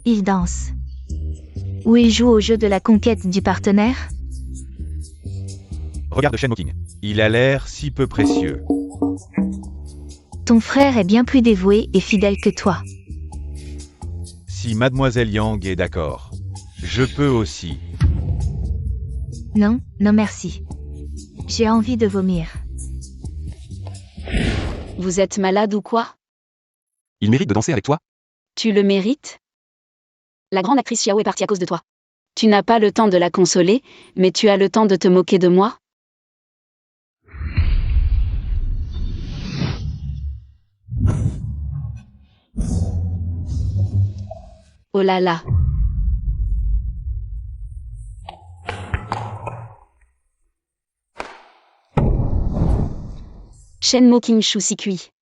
Il danse. Ou il joue au jeu de la conquête du partenaire? Regarde Shen Moking. Il a l'air si peu précieux. Ton frère est bien plus dévoué et fidèle que toi. Si Mademoiselle Yang est d'accord, je peux aussi. Non, non merci. J'ai envie de vomir. Vous êtes malade ou quoi? Il mérite de danser avec toi? Tu le mérites? La grande actrice Xiao est partie à cause de toi. Tu n'as pas le temps de la consoler, mais tu as le temps de te moquer de moi? Oh là là. Shenmo King Shu Sikui.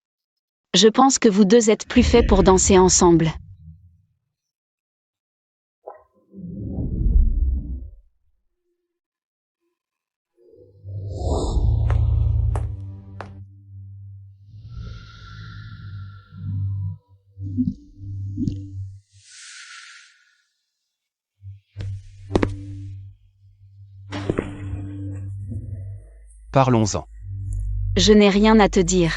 Je pense que vous deux êtes plus faits pour danser ensemble. Parlons-en. Je n'ai rien à te dire.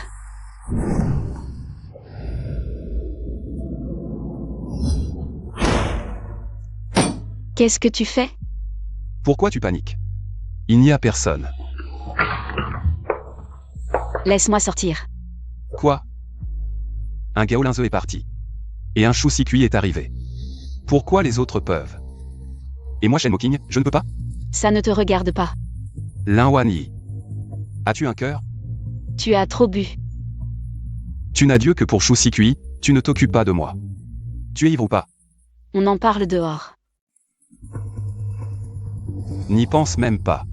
Qu'est-ce que tu fais? Pourquoi tu paniques? Il n'y a personne. Laisse-moi sortir. Quoi? Un Gaolinze est parti. Et un Shu Sikui est arrivé. Pourquoi les autres peuvent? Et moi Shenmo King, je ne peux pas? Ça ne te regarde pas. Lin Wanyi. As-tu un cœur? Tu as trop bu. Tu n'as Dieu que pour Shu Sikui, tu ne t'occupes pas de moi. Tu es ivre ou pas? On en parle dehors. N'y pense même pas.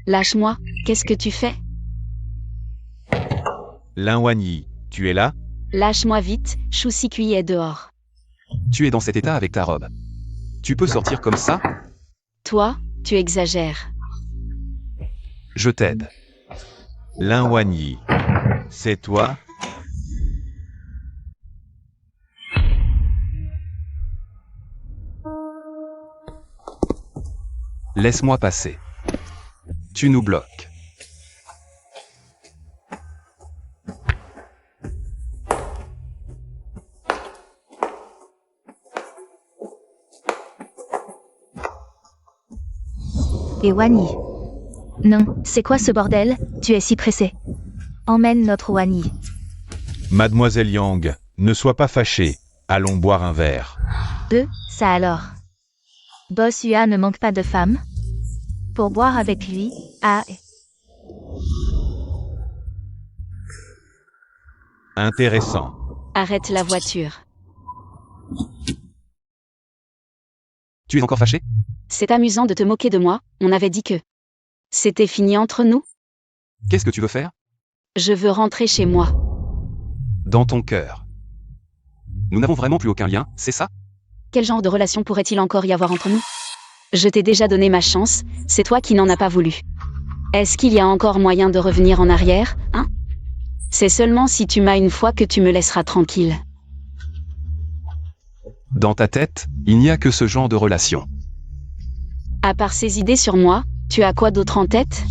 Lâche-moi, qu'est-ce que tu fais? Lin Wanyi, tu es là? Lâche-moi vite, Shu Sikui est dehors. Tu es dans cet état avec ta robe. Tu peux sortir comme ça? Toi, tu exagères. Je t'aide. Lin Wanyi, c'est toi? Laisse-moi passer. Tu nous bloques. Et Wanyi. Non, c'est quoi ce bordel? Tu es si pressé. Emmène notre Wanyi. Mademoiselle Yang, ne sois pas fâchée. Allons boire un verre. Ça alors. Boss Ua ne manque pas de femmes. Pour boire avec lui, Intéressant. Arrête la voiture. Tu es encore fâché? C'est amusant de te moquer de moi, on avait dit que c'était fini entre nous. Qu'est-ce que tu veux faire? Je veux rentrer chez moi. Dans ton cœur. Nous n'avons vraiment plus aucun lien, c'est ça? Quel genre de relation pourrait-il encore y avoir entre nous? Je t'ai déjà donné ma chance, c'est toi qui n'en as pas voulu. Est-ce qu'il y a encore moyen de revenir en arrière, hein? C'est seulement si tu m'as une fois que tu me laisseras tranquille. Dans ta tête, il n'y a que ce genre de relation. À part ces idées sur moi, tu as quoi d'autre en tête?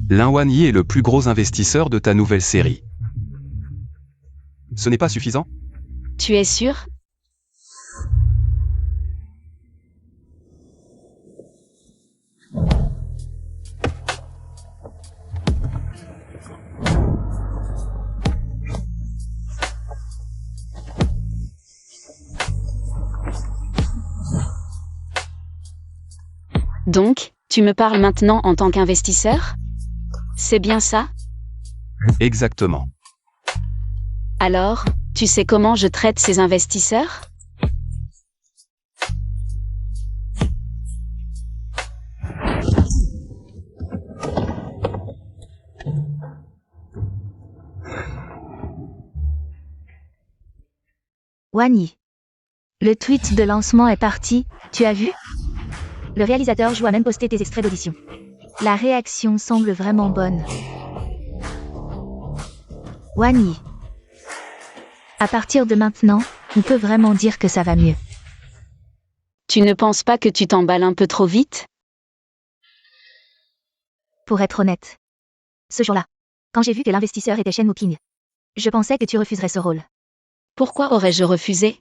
Lin Wanyi est le plus gros investisseur de ta nouvelle série. Ce n'est pas suffisant? Tu es sûr? Donc, tu me parles maintenant en tant qu'investisseur? C'est bien ça? Exactement. Alors, tu sais comment je traite ces investisseurs? Wanyi. Le tweet de lancement est parti, tu as vu? Le réalisateur Jou a même posté tes extraits d'audition. La réaction semble vraiment bonne. Wanyi. À partir de maintenant, on peut vraiment dire que ça va mieux. Tu ne penses pas que tu t'emballes un peu trop vite? Pour être honnête. Ce jour-là, quand j'ai vu que l'investisseur était Shenmo King, je pensais que tu refuserais ce rôle. Pourquoi aurais-je refusé?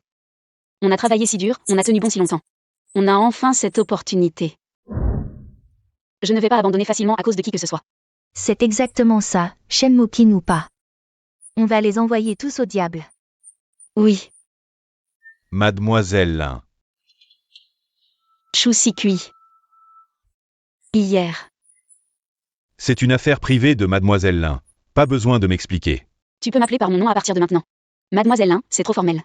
On a travaillé si dur, on a tenu bon si longtemps. On a enfin cette opportunité. Je ne vais pas abandonner facilement à cause de qui que ce soit. C'est exactement ça, Shenmo King ou pas. On va les envoyer tous au diable. Oui, Mademoiselle Lin. Shu Sikui. Hier. C'est une affaire privée de Mademoiselle Lin. Pas besoin de m'expliquer. Tu peux m'appeler par mon nom à partir de maintenant. Mademoiselle Lin, c'est trop formel.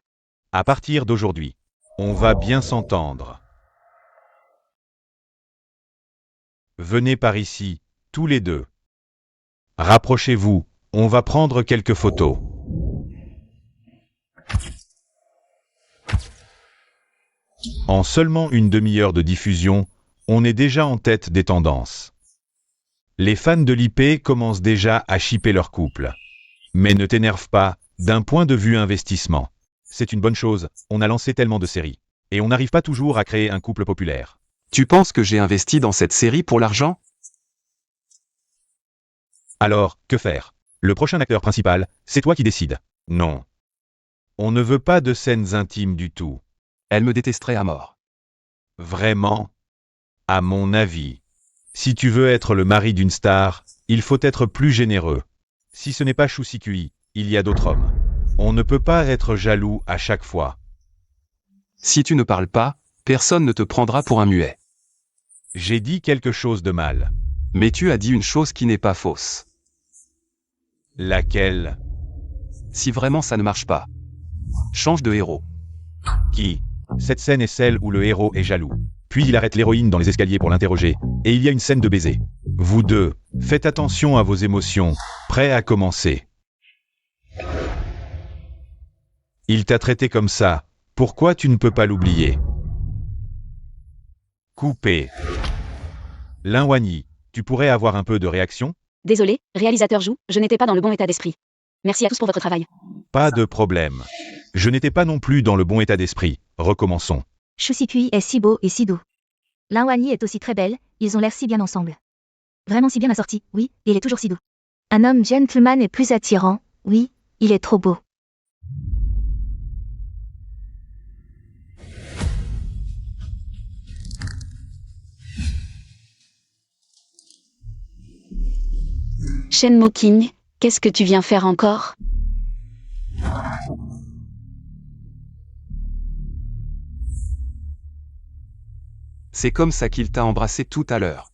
À partir d'aujourd'hui. On va bien s'entendre. Venez par ici, tous les deux. Rapprochez-vous, on va prendre quelques photos. En seulement une demi-heure de diffusion, on est déjà en tête des tendances. Les fans de l'IP commencent déjà à shipper leur couple. Mais ne t'énerve pas, d'un point de vue investissement. C'est une bonne chose, on a lancé tellement de séries. Et on n'arrive pas toujours à créer un couple populaire. Tu penses que j'ai investi dans cette série pour l'argent? Alors, que faire? Le prochain acteur principal, c'est toi qui décides. Non. On ne veut pas de scènes intimes du tout. Elle me détesterait à mort. Vraiment? À mon avis. Si tu veux être le mari d'une star, il faut être plus généreux. Si ce n'est pas Chousikui, il y a d'autres hommes. On ne peut pas être jaloux à chaque fois. Si tu ne parles pas, personne ne te prendra pour un muet. J'ai dit quelque chose de mal. Mais tu as dit une chose qui n'est pas fausse. Laquelle? Si vraiment ça ne marche pas, change de héros. Qui? Cette scène est celle où le héros est jaloux. Puis il arrête l'héroïne dans les escaliers pour l'interroger, et il y a une scène de baiser. Vous deux, faites attention à vos émotions, prêts à commencer. Il t'a traité comme ça, pourquoi tu ne peux pas l'oublier? Coupé. Linwani, tu pourrais avoir un peu de réaction? Désolé, réalisateur Jou, je n'étais pas dans le bon état d'esprit. Merci à tous pour votre travail. Pas de problème. Je n'étais pas non plus dans le bon état d'esprit. Recommençons. Chousikui est si beau et si doux. Linwani est aussi très belle, ils ont l'air si bien ensemble. Vraiment si bien assortis, oui, et il est toujours si doux. Un homme gentleman est plus attirant, oui, il est trop beau. Shen Moking, qu'est-ce que tu viens faire encore? C'est comme ça qu'il t'a embrassé tout à l'heure.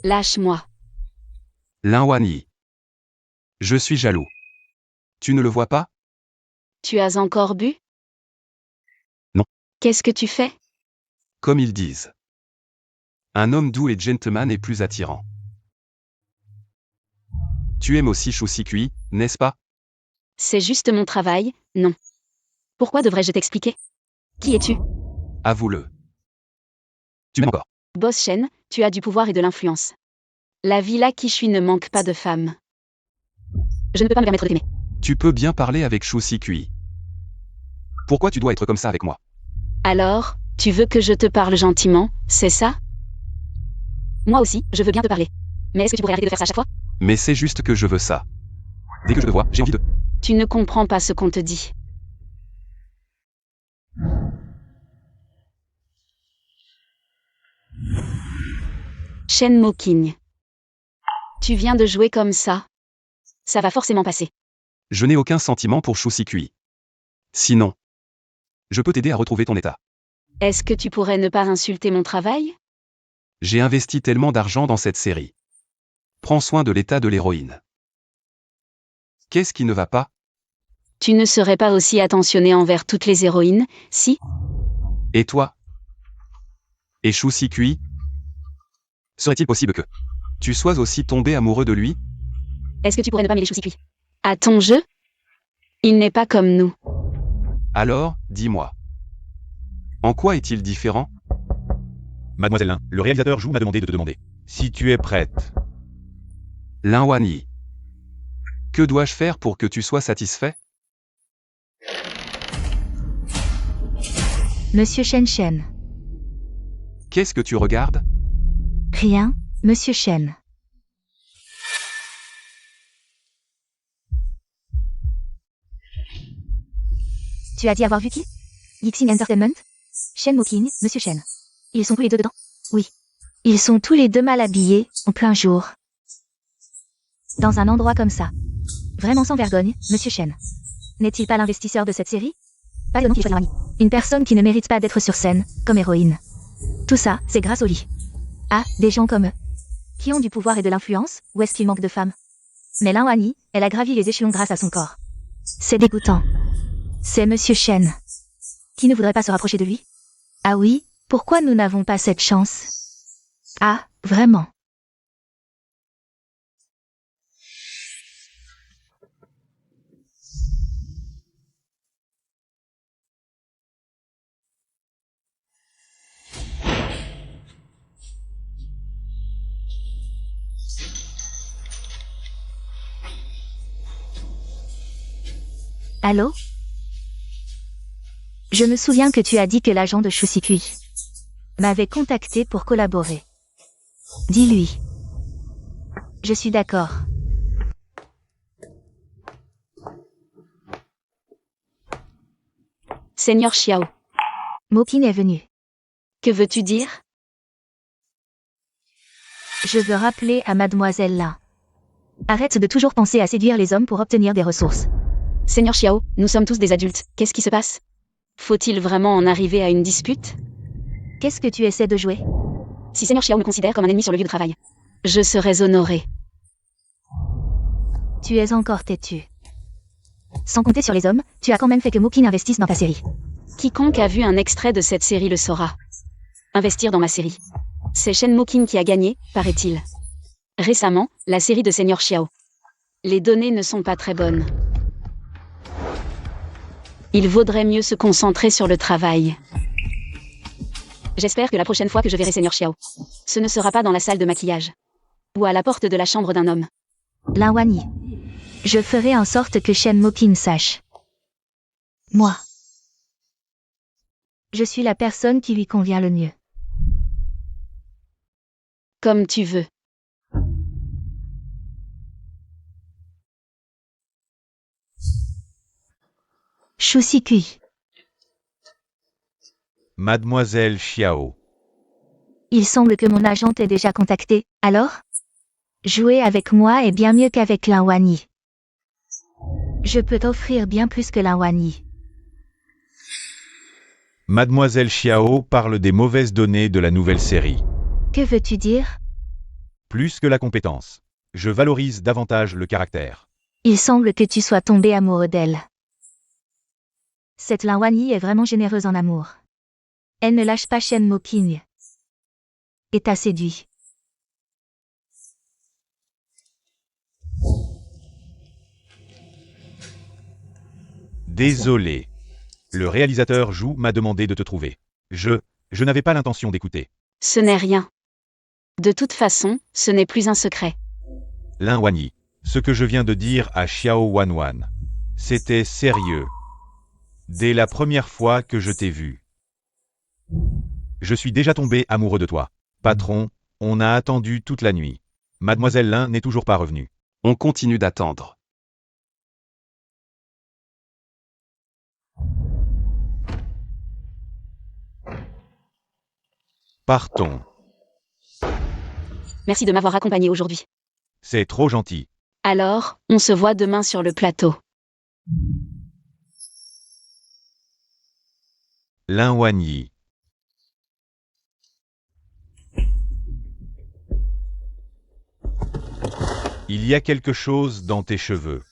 Lâche-moi. Linwani. Je suis jaloux. Tu ne le vois pas? Tu as encore bu? Non. Qu'est-ce que tu fais? Comme ils disent. Un homme doux et gentleman est plus attirant. Tu aimes aussi Chousikui, n'est-ce pas? C'est juste mon travail, non. Pourquoi devrais-je t'expliquer? Qui es-tu? Avoue-le. Tu m'aimes encore. Boss Shen, tu as du pouvoir et de l'influence. La villa Kishui ne manque pas de femmes. Je ne peux pas me permettre de t'aimer. Tu peux bien parler avec Chousikui. Pourquoi tu dois être comme ça avec moi? Alors, tu veux que je te parle gentiment, c'est ça? Moi aussi, je veux bien te parler. Mais est-ce que tu pourrais arrêter de faire ça à chaque fois? Mais c'est juste que je veux ça. Dès que je te vois, j'ai envie de... Tu ne comprends pas ce qu'on te dit. Shen Moking. Tu viens de jouer comme ça. Ça va forcément passer. Je n'ai aucun sentiment pour Chousikui. Sinon, je peux t'aider à retrouver ton état. Est-ce que tu pourrais ne pas insulter mon travail? J'ai investi tellement d'argent dans cette série. Prends soin de l'état de l'héroïne. Qu'est-ce qui ne va pas? Tu ne serais pas aussi attentionné envers toutes les héroïnes, si? Et toi? Et Chousikui? Serait-il possible que tu sois aussi tombé amoureux de lui? Est-ce que tu pourrais ne pas mêler Chousikui à ton jeu? Il n'est pas comme nous. Alors, dis-moi. En quoi est-il différent? Mademoiselle Lin, le réalisateur Jou m'a demandé de te demander. Si tu es prête. Linwani. Que dois-je faire pour que tu sois satisfait? Monsieur Shen Shen. Qu'est-ce que tu regardes? Rien, Monsieur Shen. Tu as dit avoir vu qui? Yixing Entertainment? Shen Moking, Monsieur Shen. Ils sont tous les deux dedans? Oui. Ils sont tous les deux mal habillés, en plein jour. Dans un endroit comme ça. Vraiment sans vergogne, Monsieur Shen. N'est-il pas l'investisseur de cette série? Pas de nom qui choisit Linwani. Une personne qui ne mérite pas d'être sur scène, comme héroïne. Tout ça, c'est grâce au lit. Ah, des gens comme eux. Qui ont du pouvoir et de l'influence, ou est-ce qu'il manque de femmes? Mais Linwani, elle a gravi les échelons grâce à son corps. C'est dégoûtant. C'est Monsieur Shen. Qui ne voudrait pas se rapprocher de lui? Ah oui, pourquoi nous n'avons pas cette chance? Ah, vraiment. Allô? Je me souviens que tu as dit que l'agent de Shusikui m'avait contacté pour collaborer. Dis-lui. Je suis d'accord. Seigneur Xiao, Mokin est venu. que veux-tu dire? Je veux rappeler à mademoiselle là. Arrête de toujours penser à séduire les hommes pour obtenir des ressources. Seigneur Xiao, nous sommes tous des adultes, qu'est-ce qui se passe? Faut-il vraiment en arriver à une dispute? Qu'est-ce que tu essaies de jouer? Si Seigneur Xiao me considère comme un ennemi sur le lieu de travail, je serais honoré. Tu es encore têtu. Sans compter sur les hommes, tu as quand même fait que Mokin investisse dans ta série. Quiconque a vu un extrait de cette série le saura. Investir dans ma série. C'est Shen Mokin qui a gagné, paraît-il. Récemment, la série de Seigneur Xiao. Les données ne sont pas très bonnes. Il vaudrait mieux se concentrer sur le travail. J'espère que la prochaine fois que je verrai Seigneur Xiao, ce ne sera pas dans la salle de maquillage. Ou à la porte de la chambre d'un homme. Lin Wanyi. Je ferai en sorte que Shen Mokin sache. Moi. Je suis la personne qui lui convient le mieux. Comme tu veux. Shusikui. Mademoiselle Xiao. Il semble que mon agent t'ait déjà contacté, alors? Jouer avec moi est bien mieux qu'avec Lin Wanyi. Je peux t'offrir bien plus que Lin Wanyi. Mademoiselle Xiao parle des mauvaises données de la nouvelle série. Que veux-tu dire? Plus que la compétence. Je valorise davantage le caractère. Il semble que tu sois tombé amoureux d'elle. Cette Lin Wanyi est vraiment généreuse en amour. Elle ne lâche pas Shen Mokin. Et t'a séduit. Désolé. Le réalisateur Jou m'a demandé de te trouver. Je n'avais pas l'intention d'écouter. Ce n'est rien. De toute façon, ce n'est plus un secret. Lin Wanyi. Ce que je viens de dire à Xiao Wanwan. C'était sérieux. Dès la première fois que je t'ai vu. Je suis déjà tombé amoureux de toi. Patron, on a attendu toute la nuit. Mademoiselle Lin n'est toujours pas revenue. On continue d'attendre. Partons. Merci de m'avoir accompagné aujourd'hui. C'est trop gentil. Alors, on se voit demain sur le plateau. Lin Wanyi. Il y a quelque chose dans tes cheveux.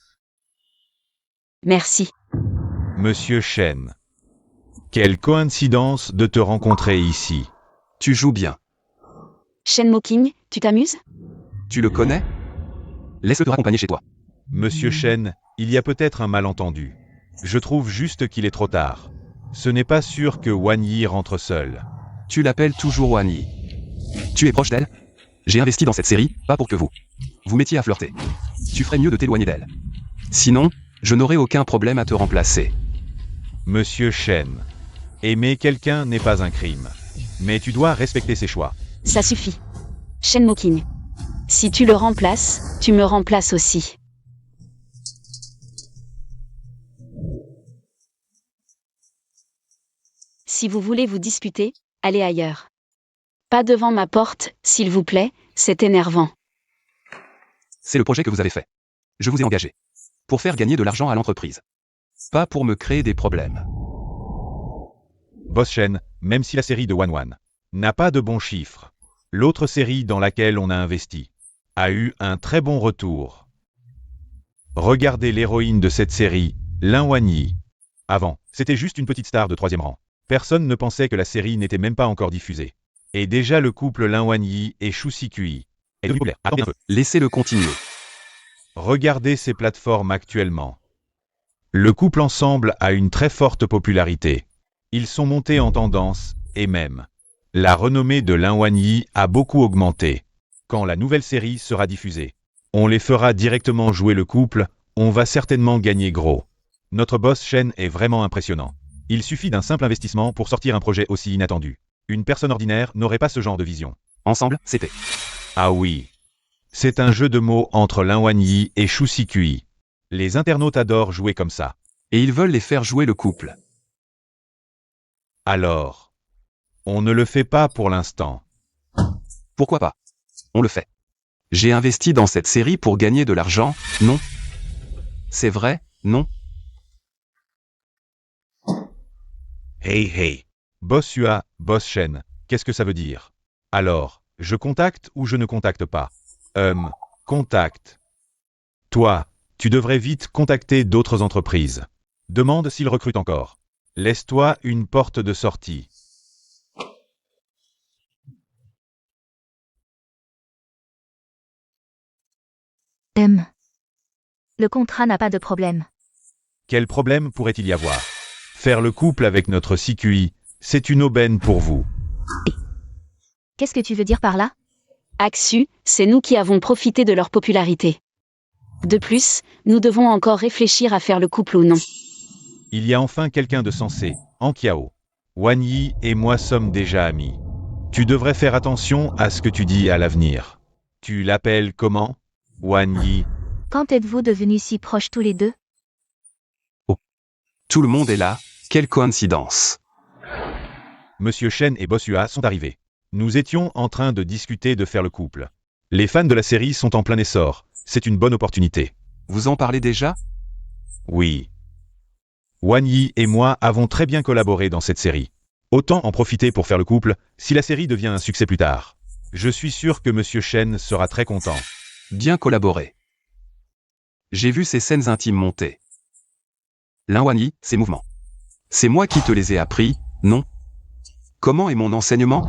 Merci. Monsieur Shen. Quelle coïncidence de te rencontrer ici. Tu joues bien. Shen Mokin, tu t'amuses? Tu le connais? Laisse-le te raccompagner chez toi. Monsieur Shen, il y a peut-être un malentendu. Je trouve juste qu'il est trop tard. Ce n'est pas sûr que Wanyi rentre seul. Tu l'appelles toujours Wanyi. Tu es proche d'elle? J'ai investi dans cette série, pas pour que vous mettiez à flirter. Tu ferais mieux de t'éloigner d'elle. Sinon, je n'aurai aucun problème à te remplacer. Monsieur Shen. Aimer quelqu'un n'est pas un crime. Mais tu dois respecter ses choix. Ça suffit. Shen Mokin. Si tu le remplaces, tu me remplaces aussi. Si vous voulez vous disputer, allez ailleurs. Pas devant ma porte, s'il vous plaît, c'est énervant. C'est le projet que vous avez fait. Je vous ai engagé. Pour faire gagner de l'argent à l'entreprise. Pas pour me créer des problèmes. Boss Shen, même si la série de Wanwan n'a pas de bons chiffres, l'autre série dans laquelle on a investi a eu un très bon retour. Regardez l'héroïne de cette série, Lin Wanyi. Avant, c'était juste une petite star de 3e rang. Personne ne pensait que la série n'était même pas encore diffusée. Et déjà le couple Lin Wangyi et Shu Sikui est devenu populaire. Attendez un peu. Laissez-le continuer. Regardez ces plateformes actuellement. Le couple ensemble a une très forte popularité. Ils sont montés en tendance, et même, la renommée de Lin Wangyi a beaucoup augmenté. Quand la nouvelle série sera diffusée, on les fera directement jouer le couple, on va certainement gagner gros. Notre boss Shen est vraiment impressionnant. Il suffit d'un simple investissement pour sortir un projet aussi inattendu. Une personne ordinaire n'aurait pas ce genre de vision. Ensemble, c'était. Ah oui. C'est un jeu de mots entre Lin Wangyi et Shu Sikui. Les internautes adorent jouer comme ça. Et ils veulent les faire jouer le couple. Alors, on ne le fait pas pour l'instant. Pourquoi pas? On le fait. J'ai investi dans cette série pour gagner de l'argent, non? C'est vrai, non? Hey. Boss Hua, boss Shen, qu'est-ce que ça veut dire? Alors, je contacte ou je ne contacte pas? Contacte. Toi, tu devrais vite contacter d'autres entreprises. Demande s'ils recrutent encore. Laisse-toi une porte de sortie. Le contrat n'a pas de problème. Quel problème pourrait-il y avoir? Faire le couple avec notre Sikui, c'est une aubaine pour vous. Qu'est-ce que tu veux dire par là? Aksu, c'est nous qui avons profité de leur popularité. De plus, nous devons encore réfléchir à faire le couple ou non. Il y a enfin quelqu'un de sensé, Anqiao. Wangyi et moi sommes déjà amis. Tu devrais faire attention à ce que tu dis à l'avenir. Tu l'appelles comment? Wangyi. Quand êtes-vous devenus si proches tous les deux? Tout le monde est là, quelle coïncidence. Monsieur Shen et Boss Hua sont arrivés. Nous étions en train de discuter de faire le couple. Les fans de la série sont en plein essor. C'est une bonne opportunité. Vous en parlez déjà? Oui. Wangyi et moi avons très bien collaboré dans cette série. Autant en profiter pour faire le couple, si la série devient un succès plus tard. Je suis sûr que Monsieur Shen sera très content. Bien collaboré. J'ai vu ces scènes intimes monter. Lin Wangyi, ces mouvements. C'est moi qui te les ai appris, non? Comment est mon enseignement?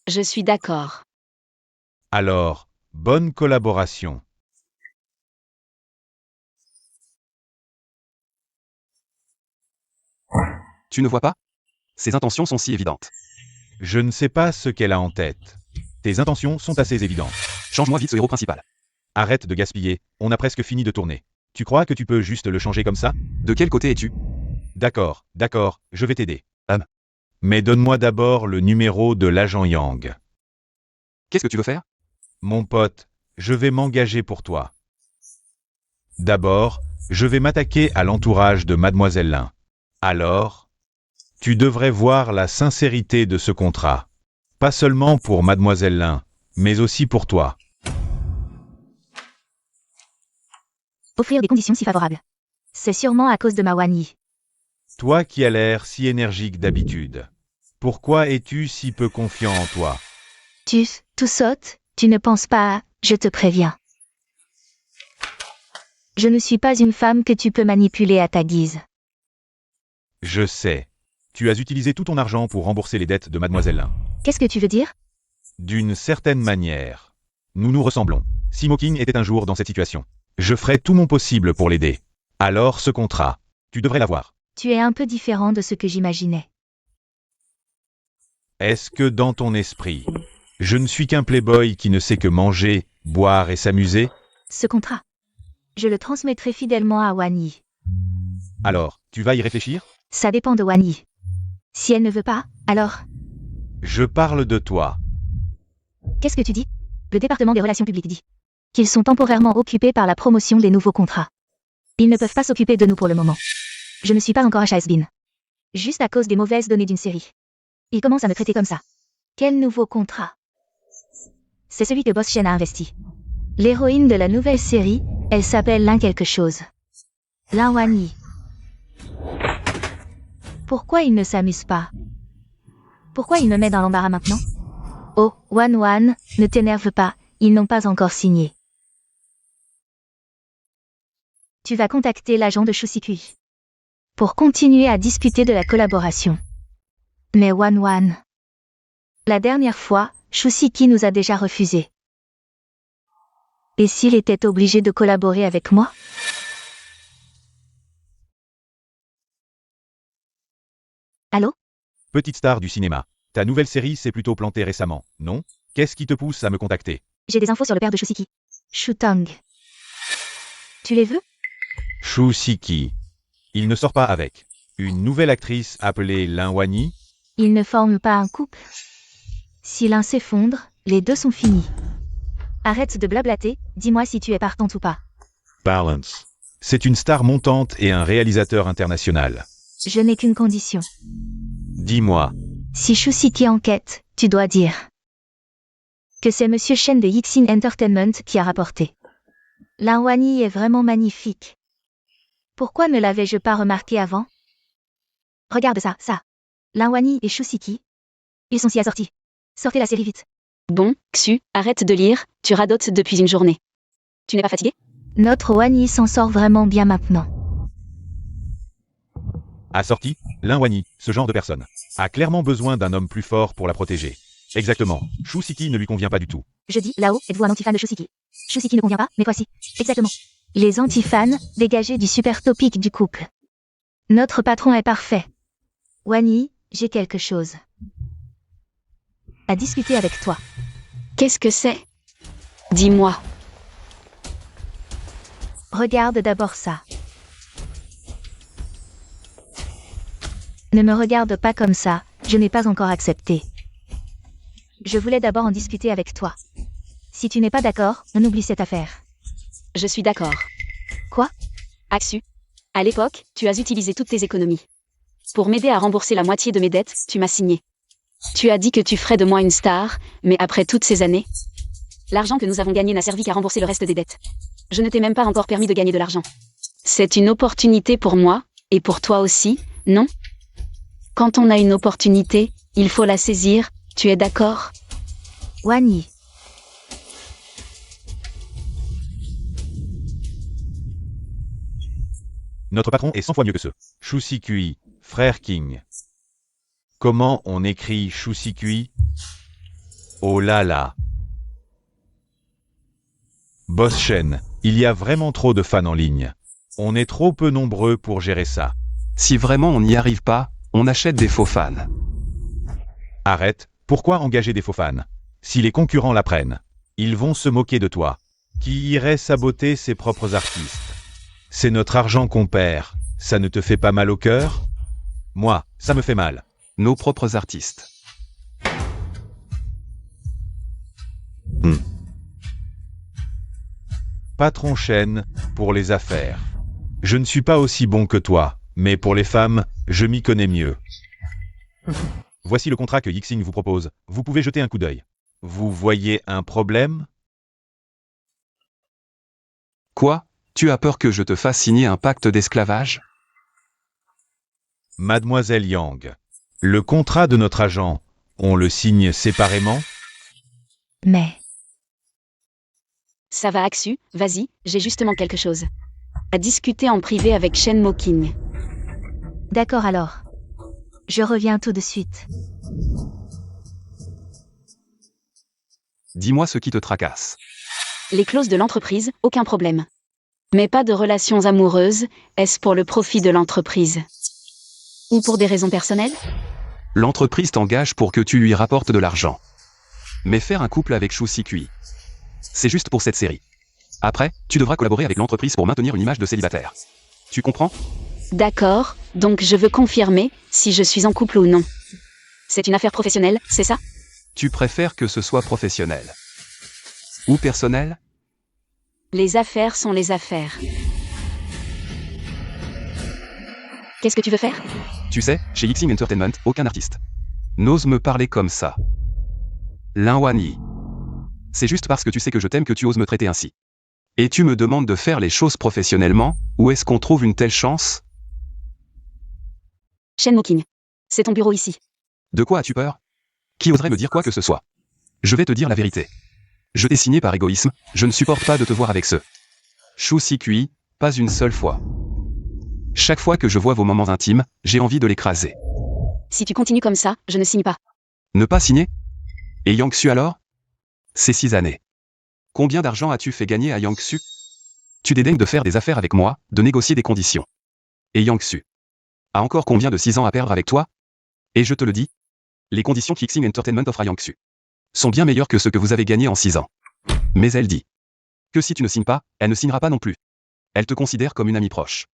Je suis d'accord. Alors, bonne collaboration. Tu ne vois pas? Ses intentions sont si évidentes. Je ne sais pas ce qu'elle a en tête. Tes intentions sont assez évidentes. Change-moi vite ce héros principal. Arrête de gaspiller, on a presque fini de tourner. Tu crois que tu peux juste le changer comme ça? De quel côté es-tu? D'accord, je vais t'aider. Mais donne-moi d'abord le numéro de l'agent Yang. Qu'est-ce que tu veux faire? Mon pote, je vais m'engager pour toi. D'abord, je vais m'attaquer à l'entourage de Mademoiselle Lin. Alors, tu devrais voir la sincérité de ce contrat. Pas seulement pour Mademoiselle Lin, mais aussi pour toi. Offrir des conditions si favorables. C'est sûrement à cause de ma Wangyi. Toi qui as l'air si énergique d'habitude. Pourquoi es-tu si peu confiant en toi? Tout saute, tu ne penses pas, je te préviens. Je ne suis pas une femme que tu peux manipuler à ta guise. Je sais. Tu as utilisé tout ton argent pour rembourser les dettes de Mademoiselle Lin. Qu'est-ce que tu veux dire? D'une certaine manière. Nous nous ressemblons. Si Moking était un jour dans cette situation, je ferais tout mon possible pour l'aider. Alors ce contrat, tu devrais l'avoir. Tu es un peu différent de ce que j'imaginais. Est-ce que dans ton esprit, je ne suis qu'un playboy qui ne sait que manger, boire et s'amuser? Ce contrat, je le transmettrai fidèlement à Wangyi. Alors, tu vas y réfléchir? Ça dépend de Wangyi. Si elle ne veut pas, alors... Je parle de toi. Qu'est-ce que tu dis? Le département des relations publiques dit qu'ils sont temporairement occupés par la promotion des nouveaux contrats. Ils ne peuvent pas s'occuper de nous pour le moment. Je ne suis pas encore à Chasbin. Juste à cause des mauvaises données d'une série. Ils commencent à me traiter comme ça. Quel nouveau contrat? C'est celui que Boss Shen a investi. L'héroïne de la nouvelle série, elle s'appelle Lin quelque chose. Lin Wangyi. Pourquoi il ne s'amuse pas? Pourquoi il me met dans l'embarras maintenant? Oh, Wan, ne t'énerve pas, ils n'ont pas encore signé. Tu vas contacter l'agent de Shusikui pour continuer à discuter de la collaboration. Mais Wan, la dernière fois, Shusiki nous a déjà refusé. Et s'il était obligé de collaborer avec moi? Allô? Petite star du cinéma. Ta nouvelle série s'est plutôt plantée récemment, non? Qu'est-ce qui te pousse à me contacter? J'ai des infos sur le père de Shusiki. Shutang. Tu les veux? Shusiki. Il ne sort pas avec une nouvelle actrice appelée Lin Wani. Ils ne forment pas un couple. Si l'un s'effondre, les deux sont finis. Arrête de blablater, dis-moi si tu es partante ou pas. Balance. C'est une star montante et un réalisateur international. Je n'ai qu'une condition. Dis-moi. Si Shusiki enquête, tu dois dire que c'est Monsieur Shen de Yixin Entertainment qui a rapporté. Lin Wani est vraiment magnifique. Pourquoi ne l'avais-je pas remarqué avant? Regarde ça. Lin Wani et Shusiki. Ils sont si assortis. Sortez la série vite. Bon, Xu, arrête de lire, tu radotes depuis une journée. Tu n'es pas fatigué? Notre Wani s'en sort vraiment bien maintenant. Assorti, Lin Wani, ce genre de personne, a clairement besoin d'un homme plus fort pour la protéger. Exactement. Shusiki ne lui convient pas du tout. Je dis, là-haut, êtes-vous un anti-fan de Shusiki? Shusiki ne convient pas, mais toi si. Exactement. Les anti-fans, dégagés du super topic du couple. Notre patron est parfait. Wani, j'ai quelque chose à discuter avec toi. Qu'est-ce que c'est? Dis-moi. Regarde d'abord ça. Ne me regarde pas comme ça, je n'ai pas encore accepté. Je voulais d'abord en discuter avec toi. Si tu n'es pas d'accord, on oublie cette affaire. Je suis d'accord. Quoi? Axu. À l'époque, tu as utilisé toutes tes économies. Pour m'aider à rembourser la moitié de mes dettes, tu m'as signé. Tu as dit que tu ferais de moi une star, mais après toutes ces années, l'argent que nous avons gagné n'a servi qu'à rembourser le reste des dettes. Je ne t'ai même pas encore permis de gagner de l'argent. C'est une opportunité pour moi, et pour toi aussi, non? Quand on a une opportunité, il faut la saisir, tu es d'accord? Wani. Notre patron est 100 fois mieux que ce. Shusikui, frère King. Comment on écrit Shusikui? Oh là là. Boss Shen, il y a vraiment trop de fans en ligne. On est trop peu nombreux pour gérer ça. Si vraiment on n'y arrive pas, on achète des faux fans. Arrête, pourquoi engager des faux fans? Si les concurrents l'apprennent, ils vont se moquer de toi. Qui irait saboter ses propres artistes? C'est notre argent qu'on perd. Ça ne te fait pas mal au cœur? Moi, ça me fait mal. Nos propres artistes. Patron Shen, pour les affaires. Je ne suis pas aussi bon que toi, mais pour les femmes, je m'y connais mieux. Voici le contrat que Yixing vous propose. Vous pouvez jeter un coup d'œil. Vous voyez un problème? Quoi? Tu as peur que je te fasse signer un pacte d'esclavage? Mademoiselle Yang, le contrat de notre agent, on le signe séparément? Mais, Ça va Axu, vas-y, j'ai justement quelque chose à discuter en privé avec Shen Moking. d'accord alors. Je reviens tout de suite. Dis-moi ce qui te tracasse. Les clauses de l'entreprise, aucun problème. Mais pas de relations amoureuses, est-ce pour le profit de l'entreprise? Ou pour des raisons personnelles? L'entreprise t'engage pour que tu lui rapportes de l'argent. Mais faire un couple avec Shusikui, c'est juste pour cette série. Après, tu devras collaborer avec l'entreprise pour maintenir une image de célibataire. Tu comprends? D'accord, donc je veux confirmer si je suis en couple ou non. C'est une affaire professionnelle, c'est ça? Tu préfères que ce soit professionnel. Ou personnel? Les affaires sont les affaires. Qu'est-ce que tu veux faire? Tu sais, chez Yixing Entertainment, aucun artiste n'ose me parler comme ça. Lin Wani. C'est juste parce que tu sais que je t'aime que tu oses me traiter ainsi. Et tu me demandes de faire les choses professionnellement, où est-ce qu'on trouve une telle chance? Shen Moking. C'est ton bureau ici. De quoi as-tu peur? Qui oserait me dire quoi que ce soit? Je vais te dire la vérité. Je t'ai signé par égoïsme, je ne supporte pas de te voir avec ce Shusikui, Pas une seule fois. Chaque fois que je vois vos moments intimes, j'ai envie de l'écraser. Si tu continues comme ça, je ne signe pas. Ne pas signer? Et Yang-Su alors? C'est 6 années. Combien d'argent as-tu fait gagner à Yang-Su? Tu dédaignes de faire des affaires avec moi, de négocier des conditions. Et Yang-Su a encore combien de 6 ans à perdre avec toi? Et je te le dis, les conditions qu'Ixing Entertainment offre à Yang-Su sont bien meilleures que ce que vous avez gagné en 6 ans. Mais elle dit que si tu ne signes pas, elle ne signera pas non plus. Elle te considère comme une amie proche.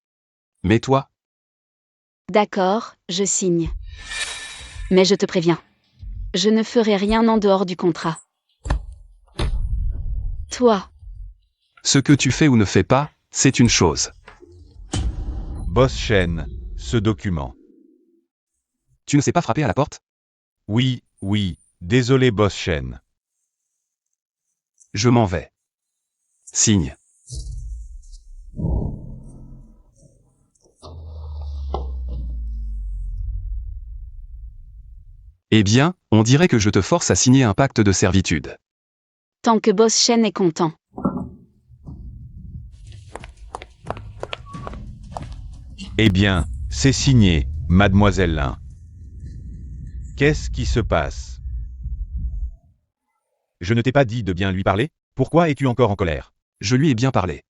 Mais toi, D'accord, je signe. Mais je te préviens. Je ne ferai rien en dehors du contrat. Toi, ce que tu fais ou ne fais pas, c'est une chose. Boss Shen, ce document. Tu ne sais pas frapper à la porte? Oui, désolé Boss Shen. Je m'en vais. Signe. Eh bien, on dirait que je te force à signer un pacte de servitude. tant que Boss Shen est content. Eh bien, c'est signé, mademoiselle Lin. Qu'est-ce qui se passe? Je ne t'ai pas dit de bien lui parler? Pourquoi es-tu encore en colère? Je lui ai bien parlé.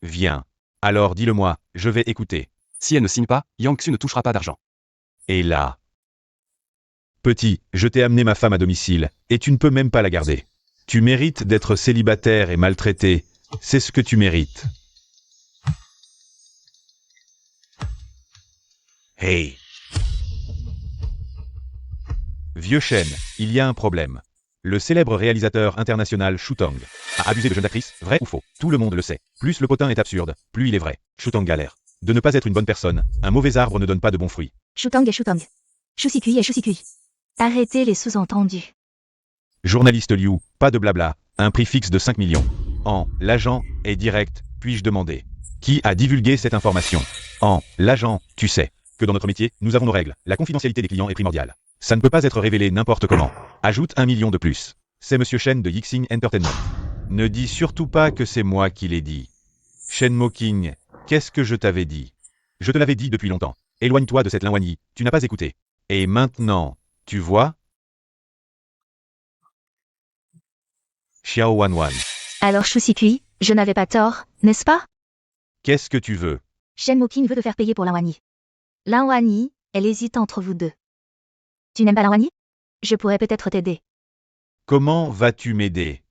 Viens. Alors dis-le-moi, je vais écouter. Si elle ne signe pas, Yang-Su ne touchera pas d'argent. Et là? Petit, je t'ai amené ma femme à domicile, et tu ne peux même pas la garder. Tu mérites d'être célibataire et maltraité, c'est ce que tu mérites. Hey! Vieux Shen, il y a un problème. Le célèbre réalisateur international Shutong a abusé de jeunes actrices, vrai ou faux? Tout le monde le sait. Plus le potin est absurde, plus il est vrai. Shutong galère. De ne pas être une bonne personne, un mauvais arbre ne donne pas de bons fruits. Shutong et Shutong. Shusikui et Shusikui. Arrêtez les sous-entendus. Journaliste Liu, pas de blabla, un prix fixe de 5 millions. L'agent est direct, puis-je demander? Qui a divulgué cette information? L'agent, tu sais que dans notre métier, nous avons nos règles. La confidentialité des clients est primordiale. Ça ne peut pas être révélé n'importe comment. Ajoute 1 million de plus. C'est Monsieur Shen de Yixing Entertainment. Ne dis surtout pas que c'est moi qui l'ai dit. Shen Moking, qu'est-ce que je t'avais dit? Je te l'avais dit depuis longtemps. Éloigne-toi de cette Linwanyi, tu n'as pas écouté. Et maintenant, tu vois? Xiao Wanwan, Alors Shusikui, je n'avais pas tort, n'est-ce pas? qu'est-ce que tu veux? Shen Moking veut te faire payer pour Linwanyi. Linwanyi, elle hésite entre vous deux. Tu n'aimes pas Linwanyi? Je pourrais peut-être t'aider. Comment vas-tu m'aider?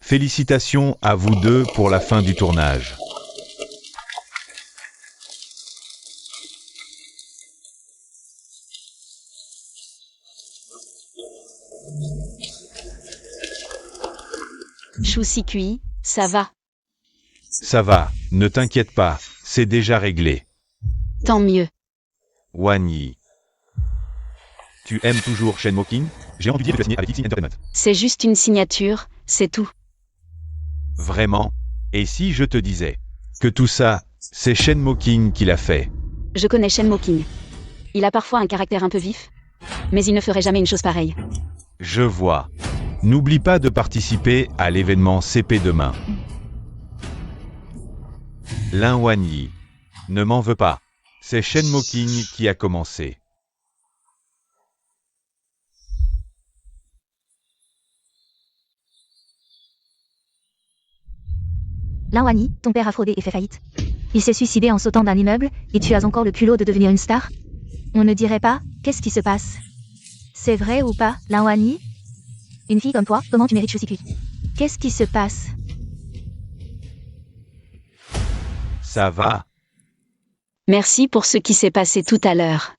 Félicitations à vous deux pour la fin du tournage. Shusikui, ça va. Ça va, ne t'inquiète pas, c'est déjà réglé. Tant mieux. Wanyi. Tu aimes toujours Shen Moking? J'ai entendu dire que tu as signé avec Yixing Entertainment. C'est juste une signature, c'est tout. Vraiment? Et si je te disais que tout ça, c'est Shen Moking qui l'a fait? Je connais Shen Moking. Il a parfois un caractère un peu vif, mais il ne ferait jamais une chose pareille. Je vois. N'oublie pas de participer à l'événement CP demain. Lin Wanyi. Ne m'en veux pas. C'est Shen Moking qui a commencé. Linwanyi, ton père a fraudé et fait faillite. Il s'est suicidé en sautant d'un immeuble, et tu as encore le culot de devenir une star? On ne dirait pas, qu'est-ce qui se passe? C'est vrai ou pas, Linwanyi? Une fille comme toi, comment tu mérites Shusikui? Qu'est-ce qui se passe? Ça va. Merci pour ce qui s'est passé tout à l'heure.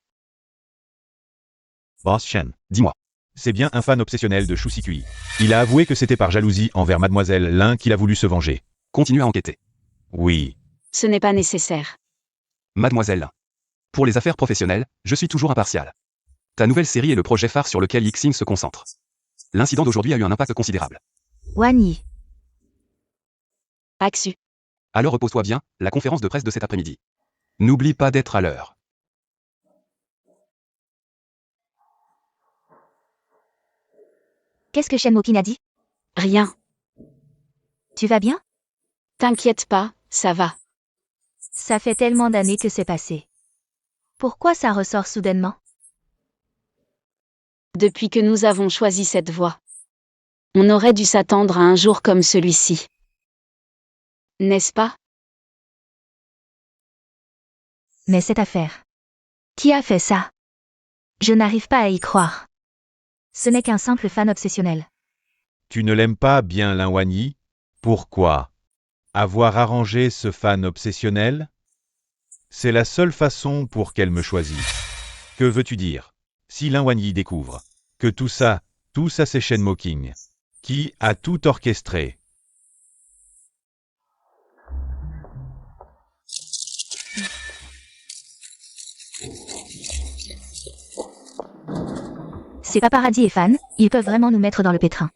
Boss Shen. Dis-moi. C'est bien un fan obsessionnel de Shusikui. Il a avoué que c'était par jalousie envers mademoiselle Lin qu'il a voulu se venger. Continue à enquêter. Oui. Ce n'est pas nécessaire. Mademoiselle. Pour les affaires professionnelles, je suis toujours impartial. Ta nouvelle série est le projet phare sur lequel Yixing se concentre. L'incident d'aujourd'hui a eu un impact considérable. Wanyi. Aksu. Alors repose-toi bien, la conférence de presse de cet après-midi N'oublie pas d'être à l'heure. Qu'est-ce que Shen Mokin a dit? Rien. Tu vas bien? T'inquiète pas, ça va. Ça fait tellement d'années que c'est passé. Pourquoi ça ressort soudainement? Depuis que nous avons choisi cette voie. On aurait dû s'attendre à un jour comme celui-ci. N'est-ce pas? Mais cette affaire. Qui a fait ça? Je n'arrive pas à y croire. Ce n'est qu'un simple fan obsessionnel. Tu ne l'aimes pas bien Lin Wanyi? Pourquoi? Avoir arrangé ce fan obsessionnel? C'est la seule façon pour qu'elle me choisisse. Que veux-tu dire? Si Lin Wanyi découvre que tout ça c'est Shen Mokin, qui a tout orchestré. Ces paparazzis et fans, ils peuvent vraiment nous mettre dans le pétrin.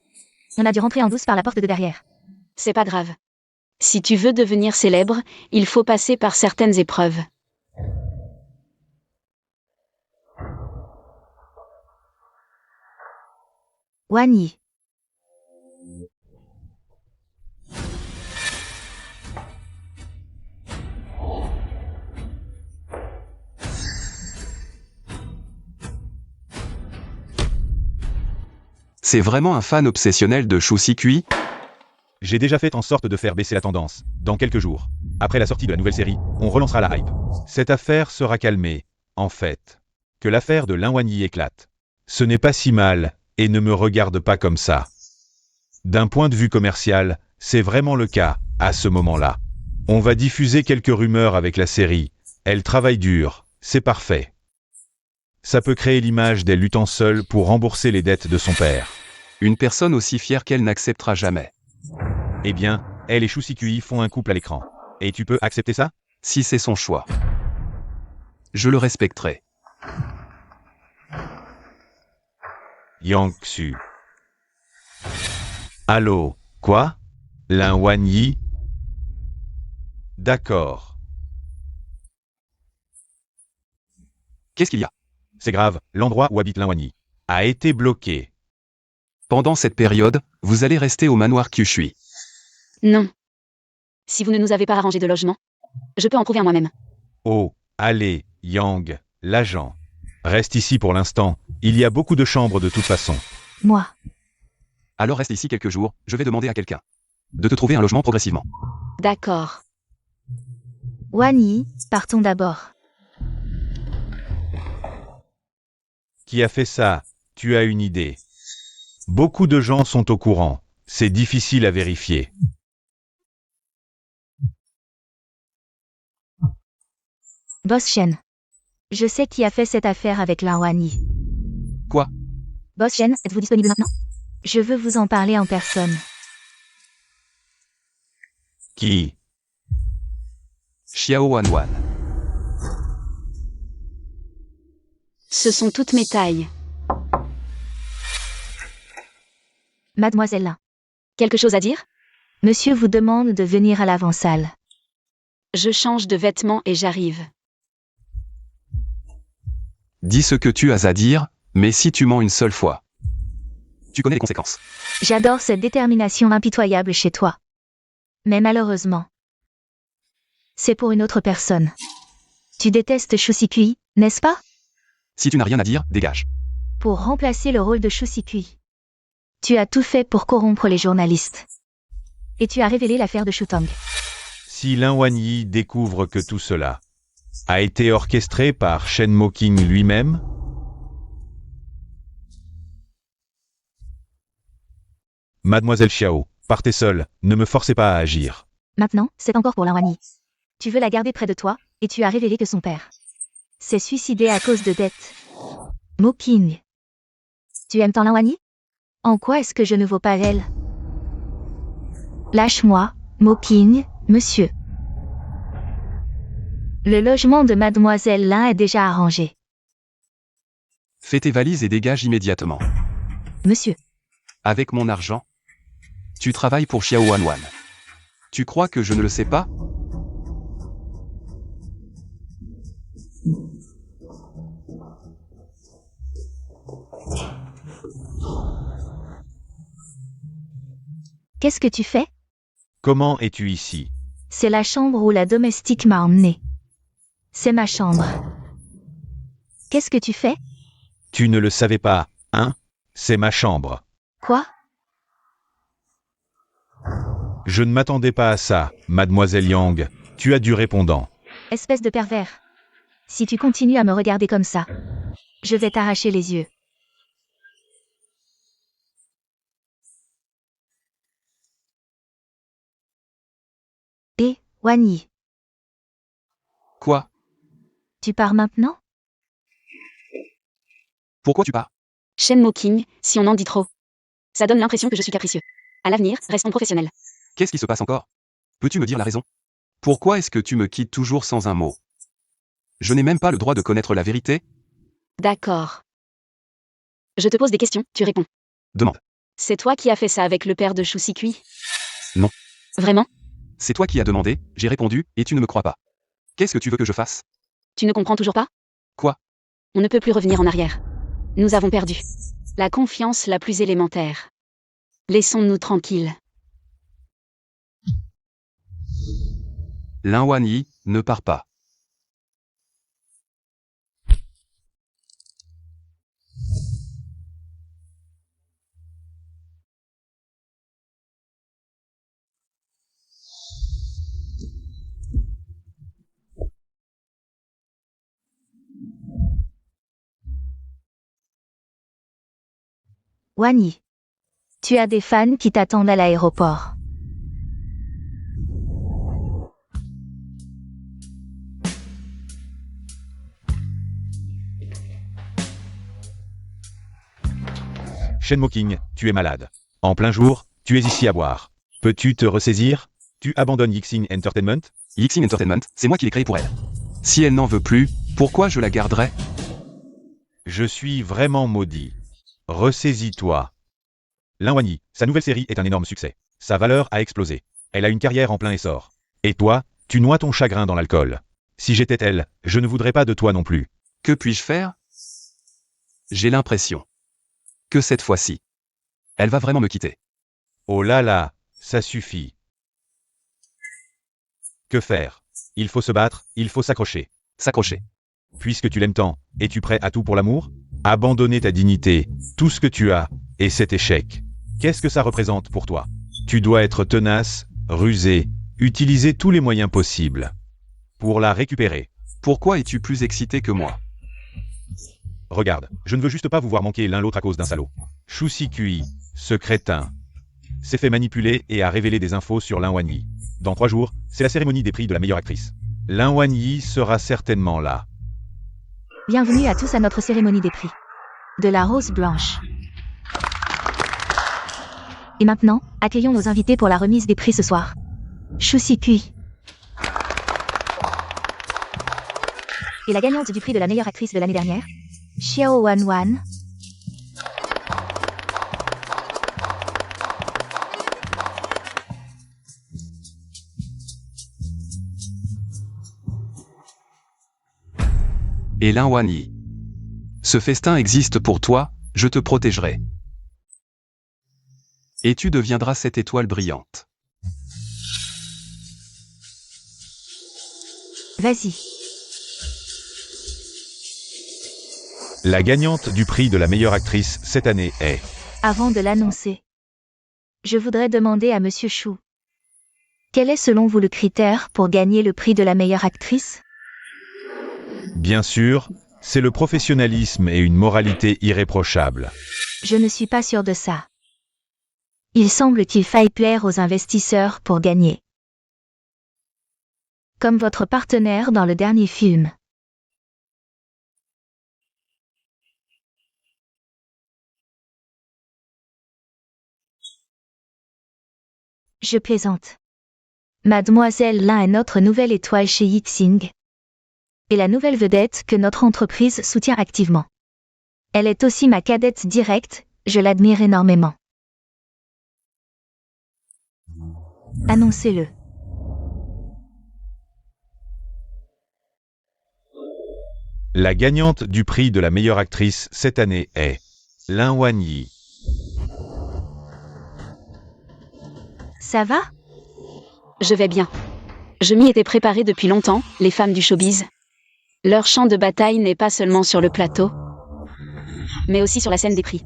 On a dû rentrer en douce par la porte de derrière. C'est pas grave. Si tu veux devenir célèbre, il faut passer par certaines épreuves. Wanyi. C'est vraiment un fan obsessionnel de Shu Sikui? J'ai déjà fait en sorte de faire baisser la tendance. Dans quelques jours, après la sortie de la nouvelle série, on relancera la hype. Cette affaire sera calmée, en fait. Que l'affaire de Lin Wanyi éclate. Ce n'est pas si mal, et ne me regarde pas comme ça. D'un point de vue commercial, c'est vraiment le cas, à ce moment-là. On va diffuser quelques rumeurs avec la série. Elle travaille dur, c'est parfait. Ça peut créer l'image d'elle luttant seule pour rembourser les dettes de son père. Une personne aussi fière qu'elle n'acceptera jamais. Eh bien, elle et Shu Sikui font un couple à l'écran. Et tu peux accepter ça? Si c'est son choix. Je le respecterai. Yang Xu. Allô, quoi? Lin Wanyi? D'accord. Qu'est-ce qu'il y a? C'est grave, l'endroit où habite Lin Wanyi a été bloqué. Pendant cette période, vous allez rester au manoir Kyushui. Non. Si vous ne nous avez pas arrangé de logement, je peux en trouver un moi-même. Oh, allez, Yang, l'agent. Reste ici pour l'instant, il y a beaucoup de chambres de toute façon. Moi. Alors reste ici quelques jours, je vais demander à quelqu'un de te trouver un logement progressivement. D'accord. Wanyi, partons d'abord. Qui a fait ça? Tu as une idée? Beaucoup de gens sont au courant, c'est difficile à vérifier. Boss Shen. Je sais qui a fait cette affaire avec Lin Wanyi. Quoi? Boss Shen, êtes-vous disponible maintenant? Je veux vous en parler en personne. Qui? Xiao Wanwan. Ce sont toutes mes tailles. Mademoiselle Lin. Quelque chose à dire? Monsieur vous demande de venir à l'avant-salle. Je change de vêtements et j'arrive. Dis ce que tu as à dire, mais si tu mens une seule fois, tu connais les conséquences. J'adore cette détermination impitoyable chez toi. Mais malheureusement, c'est pour une autre personne. Tu détestes Shu Sikui, n'est-ce pas? Si tu n'as rien à dire, dégage. Pour remplacer le rôle de Shu Sikui. Tu as tout fait pour corrompre les journalistes. Et tu as révélé l'affaire de Shutong. Si Lin Wanyi découvre que tout cela a été orchestré par Shen Mokin lui-même? Mademoiselle Xiao, partez seule, ne me forcez pas à agir. Maintenant, c'est encore pour Lin Wanyi. Tu veux la garder près de toi, et tu as révélé que son père s'est suicidé à cause de dettes. Mokin. Tu aimes tant Lin Wanyi? En quoi est-ce que je ne vaux pas elle? Lâche-moi, Mokin, monsieur. Le logement de Mademoiselle Lin est déjà arrangé. Fais tes valises et dégage immédiatement. Monsieur. Avec mon argent. Tu travailles pour Xiao Wanwan. Tu crois que je ne le sais pas? Qu'est-ce que tu fais? Comment es-tu ici? C'est la chambre où la domestique m'a emmené. C'est ma chambre. Qu'est-ce que tu fais? Tu ne le savais pas, hein? C'est ma chambre. Quoi? Je ne m'attendais pas à ça, mademoiselle Yang. Tu as du répondant. Espèce de pervers. Si tu continues à me regarder comme ça, je vais t'arracher les yeux. Et, Wan Yi, Quoi? tu pars maintenant? Pourquoi tu pars? Shen Moking, si on en dit trop. Ça donne l'impression que je suis capricieux. À l'avenir, restons professionnels. Qu'est-ce qui se passe encore? Peux-tu me dire la raison? Pourquoi est-ce que tu me quittes toujours sans un mot? Je n'ai même pas le droit de connaître la vérité? D'accord. Je te pose des questions, tu réponds. Demande. C'est toi qui as fait ça avec le père de Shu Sikui? Non. Vraiment? C'est toi qui as demandé, j'ai répondu, et tu ne me crois pas. Qu'est-ce que tu veux que je fasse? Tu ne comprends toujours pas? Quoi? On ne peut plus revenir en arrière. Nous avons perdu. La confiance la plus élémentaire. Laissons-nous tranquilles. Lin Wan Yi, ne pars pas. Wan Yi, tu as des fans qui t'attendent à l'aéroport. Shen Moking, tu es malade. En plein jour, tu es ici à boire. Peux-tu te ressaisir? Tu abandonnes Yixing Entertainment? Yixing Entertainment, c'est moi qui l'ai créé pour elle. Si elle n'en veut plus, pourquoi je la garderais? Je suis vraiment maudit. Ressaisis-toi. Lin Wan Yi, sa nouvelle série est un énorme succès. Sa valeur a explosé. Elle a une carrière en plein essor. Et toi, tu noies ton chagrin dans l'alcool. Si j'étais elle, je ne voudrais pas de toi non plus. Que puis-je faire? J'ai l'impression que cette fois-ci, elle va vraiment me quitter. Oh là là, ça suffit. Que faire? Il faut se battre, il faut s'accrocher. S'accrocher. Puisque tu l'aimes tant, es-tu prêt à tout pour l'amour? Abandonner ta dignité, tout ce que tu as, et cet échec. Qu'est-ce que ça représente pour toi? Tu dois être tenace, rusé, utiliser tous les moyens possibles pour la récupérer. Pourquoi es-tu plus excité que moi? Regarde, je ne veux juste pas vous voir manquer l'un l'autre à cause d'un salaud. Shu Sikui, ce crétin, s'est fait manipuler et a révélé des infos sur Lin Wan Yi. Dans 3 jours, c'est la cérémonie des prix de la meilleure actrice. Lin Wan Yi sera certainement là. Bienvenue à tous à notre cérémonie des prix. De la rose blanche. Et maintenant, accueillons nos invités pour la remise des prix ce soir. Shu Sikui. Et la gagnante du prix de la meilleure actrice de l'année dernière, Xiao Wan Wan. Et Lin Wan Yi. Ce festin existe pour toi, je te protégerai. Et tu deviendras cette étoile brillante. Vas-y. La gagnante du prix de la meilleure actrice cette année est... Avant de l'annoncer, je voudrais demander à Monsieur Shu. Quel est selon vous le critère pour gagner le prix de la meilleure actrice? Bien sûr, c'est le professionnalisme et une moralité irréprochable. Je ne suis pas sûr de ça. Il semble qu'il faille plaire aux investisseurs pour gagner. Comme votre partenaire dans le dernier film. Je plaisante. Mademoiselle Lin est notre nouvelle étoile chez Yixing. Et la nouvelle vedette que notre entreprise soutient activement. Elle est aussi ma cadette directe, je l'admire énormément. Annoncez-le. La gagnante du prix de la meilleure actrice cette année est... Lin Wan Yi. Ça va? Je vais bien. Je m'y étais préparée depuis longtemps, les femmes du showbiz. Leur champ de bataille n'est pas seulement sur le plateau, mais aussi sur la scène des prix.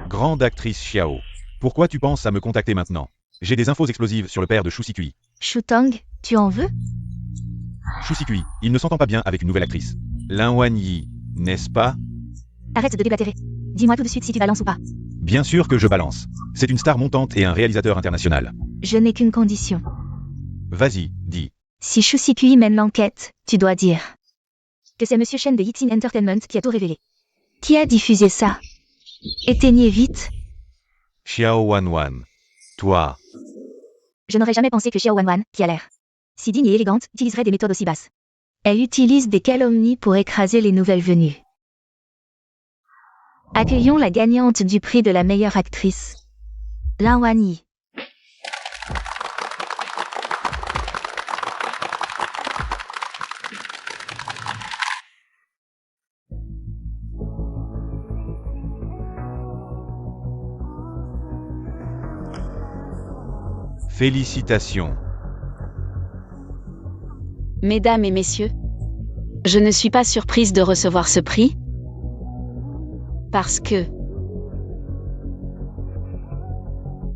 Grande actrice Xiao. Pourquoi tu penses à me contacter maintenant? J'ai des infos explosives sur le père de Shu Sikui. Shutang, tu en veux? Shu Sikui, il ne s'entend pas bien avec une nouvelle actrice. Lin Wanyi, n'est-ce pas? Arrête de déblatérer. Dis-moi tout de suite si tu balances ou pas. Bien sûr que je balance. C'est une star montante et un réalisateur international. Je n'ai qu'une condition. Vas-y, dis. Si Shu Sikui mène l'enquête, tu dois dire que c'est Monsieur Shen de Yixin Entertainment qui a tout révélé. Qui a diffusé ça? Éteignez vite. Xiao Wanwan. Toi. Je n'aurais jamais pensé que Xiao Wanwan, qui a l'air si digne et élégante, utiliserait des méthodes aussi basses. Elle utilise des calomnies pour écraser les nouvelles venues. Accueillons la gagnante du prix de la meilleure actrice, Lin Wanyi. Félicitations. Mesdames et messieurs, je ne suis pas surprise de recevoir ce prix, parce que